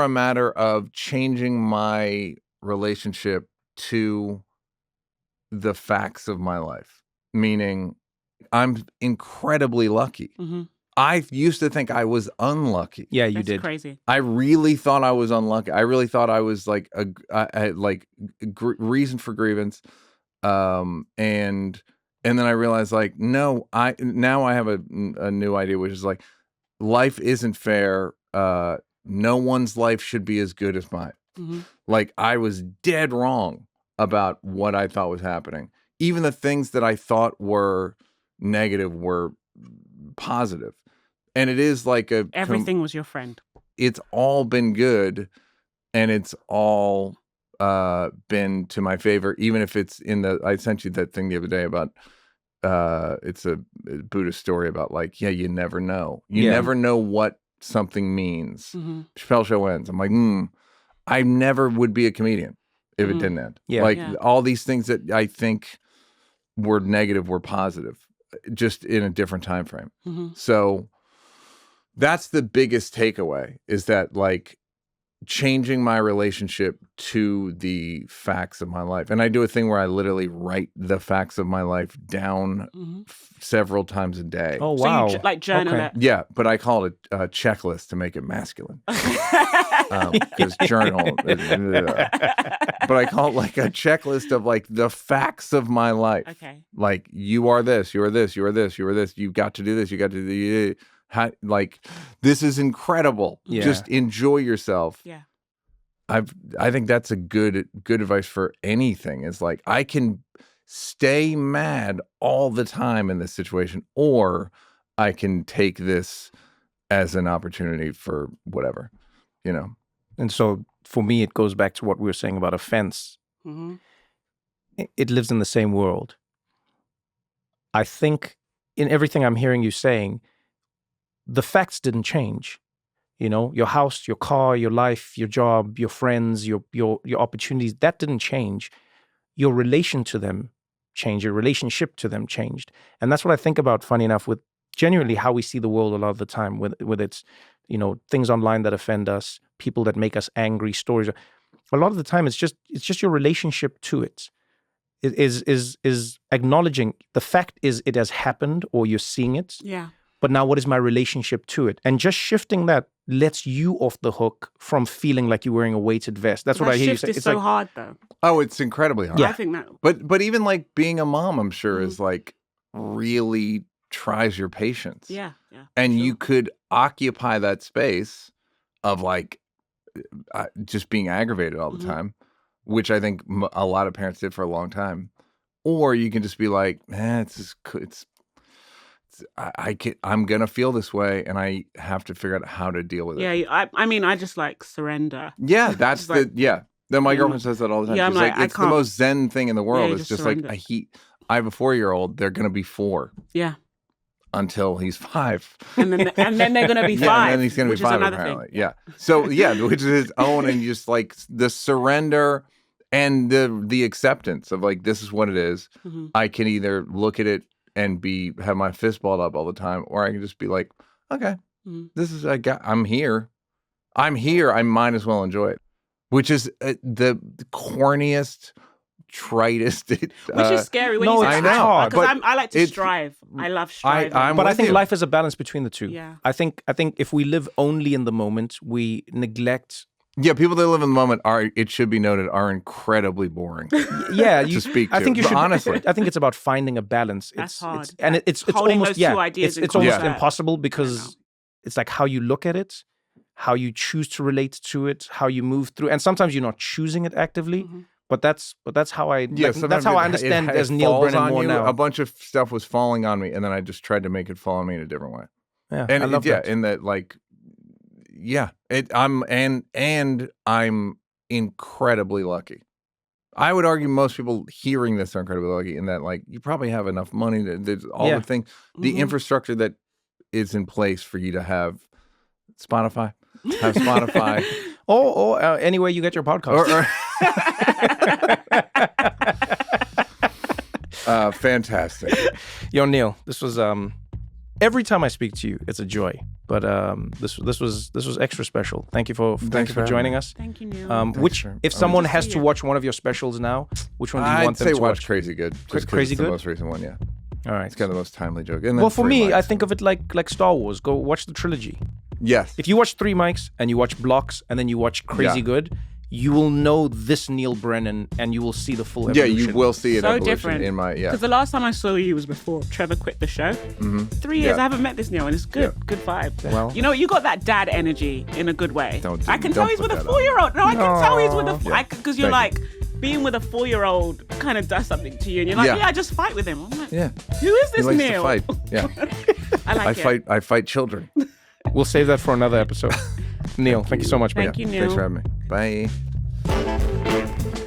Speaker 2: a matter of changing my relationship to the facts of my life. Meaning, I'm incredibly lucky. I used to think I was unlucky.
Speaker 1: Yeah, you
Speaker 3: That's
Speaker 1: did.
Speaker 3: Crazy.
Speaker 2: I really thought I was unlucky. I really thought I was like reason for grievance. And then I realized like, no, now I have a new idea, which is like, life isn't fair. No one's life should be as good as mine. Like I was dead wrong about what I thought was happening. Even the things that I thought were negative were positive. And it is like
Speaker 3: everything was your friend.
Speaker 2: It's all been good, and it's all been to my favor, even if it's in the. I sent you that thing the other day about. It's a Buddhist story about like, you never know. You never know what something means. Chappelle Show ends. I'm like, I never would be a comedian if it didn't end. All these things that I think were negative were positive, just in a different time frame. So that's the biggest takeaway, is that like changing my relationship to the facts of my life. And I do a thing where I literally write the facts of my life down several times a day.
Speaker 1: Oh, wow.
Speaker 3: So you like journal it?
Speaker 2: Yeah, but I call it a checklist to make it masculine. Because journal. But I call it like a checklist of like the facts of my life.
Speaker 3: Okay.
Speaker 2: Like, you are this, you are this, you are this, you are this. You've got to do this, you got to do this. Like, this is incredible. Just enjoy yourself.
Speaker 3: Yeah.
Speaker 2: I think that's a good advice for anything. Is like, I can stay mad all the time in this situation, or I can take this as an opportunity for whatever,
Speaker 1: And so for me, it goes back to what we were saying about offense. It lives in the same world. I think in everything I'm hearing you saying, the facts didn't change. Your house, your car, your life, your job, your friends, your opportunities, that didn't change. Your relation to them changed. Your relationship to them changed. And that's what I think about, funny enough, with genuinely how we see the world a lot of the time, with its, things online that offend us, people that make us angry, stories. A lot of the time, it's just your relationship to it. It is acknowledging the fact is it has happened, or you're seeing it.
Speaker 3: Yeah.
Speaker 1: But now what is my relationship to it? And just shifting that lets you off the hook from feeling like you're wearing a weighted vest. That's what I hear you say.
Speaker 3: It's so hard, though.
Speaker 2: Oh, it's incredibly hard.
Speaker 3: Yeah. I think that.
Speaker 2: But even like being a mom, I'm sure is like really tries your patience.
Speaker 3: Yeah.
Speaker 2: And you could occupy that space of like just being aggravated all the time, which I think a lot of parents did for a long time. Or you can just be like, I'm gonna feel this way, and I have to figure out how to deal with it.
Speaker 3: Yeah, I mean, I just like surrender.
Speaker 2: Yeah, that's Then my girlfriend says that all the time.
Speaker 3: Yeah,
Speaker 2: She's like, it's the most zen thing in the world. It's just surrender. Like I have a 4-year-old. They're gonna be 4.
Speaker 3: Yeah.
Speaker 2: Until he's 5,
Speaker 3: and then they're gonna be 5.
Speaker 2: And then he's gonna be 5 apparently. Thing. Yeah. So which is his own, and just like the surrender and the acceptance of like, this is what it is. I can either look at it and have my fist balled up all the time, or I can just be like, okay, this is I'm here. I might as well enjoy it, which is the corniest, tritest.
Speaker 3: Which is scary. When
Speaker 1: I know,
Speaker 3: because I like to strive. I love striving.
Speaker 1: But I think life is a balance between the two.
Speaker 3: Yeah.
Speaker 1: I think if we live only in the moment, we neglect.
Speaker 2: Yeah, people that live in the moment it should be noted, are incredibly boring.
Speaker 1: Yeah,
Speaker 2: to speak to.
Speaker 1: I think you should.
Speaker 2: Honestly,
Speaker 1: I think it's about finding a balance.
Speaker 3: That's hard.
Speaker 1: It's
Speaker 3: holding
Speaker 1: almost
Speaker 3: those two ideas.
Speaker 1: It's almost impossible, because it's like how you look at it, how you choose to relate to it, how you move through, and sometimes you're not choosing it actively. But that's how I that's how I understand it as Neal Brennan more now.
Speaker 2: A bunch of stuff was falling on me, and then I just tried to make it fall on me in a different way.
Speaker 1: Yeah,
Speaker 2: and
Speaker 1: I love that.
Speaker 2: In that like. Yeah, I'm incredibly lucky. I would argue most people hearing this are incredibly lucky in that, like, you probably have enough money. There's all the things, the infrastructure that is in place for you to have Spotify.
Speaker 1: or anywhere you get your podcast.
Speaker 2: Fantastic.
Speaker 1: Yo, Neal, this was every time I speak to you, it's a joy. But this was extra special. Thank you for joining us.
Speaker 3: Thank you, Neal.
Speaker 1: If someone has to watch one of your specials now, which one do you want them to watch?
Speaker 2: I'd say watch Crazy Good.
Speaker 1: Crazy Good?
Speaker 2: The most recent one, yeah.
Speaker 1: All right.
Speaker 2: It's got the most timely joke.
Speaker 1: Well, for me, I think of it like Star Wars. Go watch the trilogy.
Speaker 2: Yes.
Speaker 1: If you watch 3 Mics and you watch Blocks and then you watch Crazy Good, you will know this Neal Brennan, and you will see the full evolution.
Speaker 2: Yeah, you will see an
Speaker 3: so
Speaker 2: evolution
Speaker 3: different.
Speaker 2: in my
Speaker 3: Because the last time I saw you was before Trevor quit the show. 3 years, I haven't met this Neal, and it's good. Good vibe.
Speaker 1: Well,
Speaker 3: you got that dad energy in a good way. I can tell he's with a 4-year-old. No, I can tell he's with a because you're like being with a 4-year-old kind of does something to you, and you're like, I just fight with him. I'm like, who is this Neal?
Speaker 2: To fight. Yeah, I fight children.
Speaker 1: We'll save that for another episode. Neal, thank you so much, man.
Speaker 3: Thank you, Neal.
Speaker 2: Thanks for having me. Bye.
Speaker 1: Bye.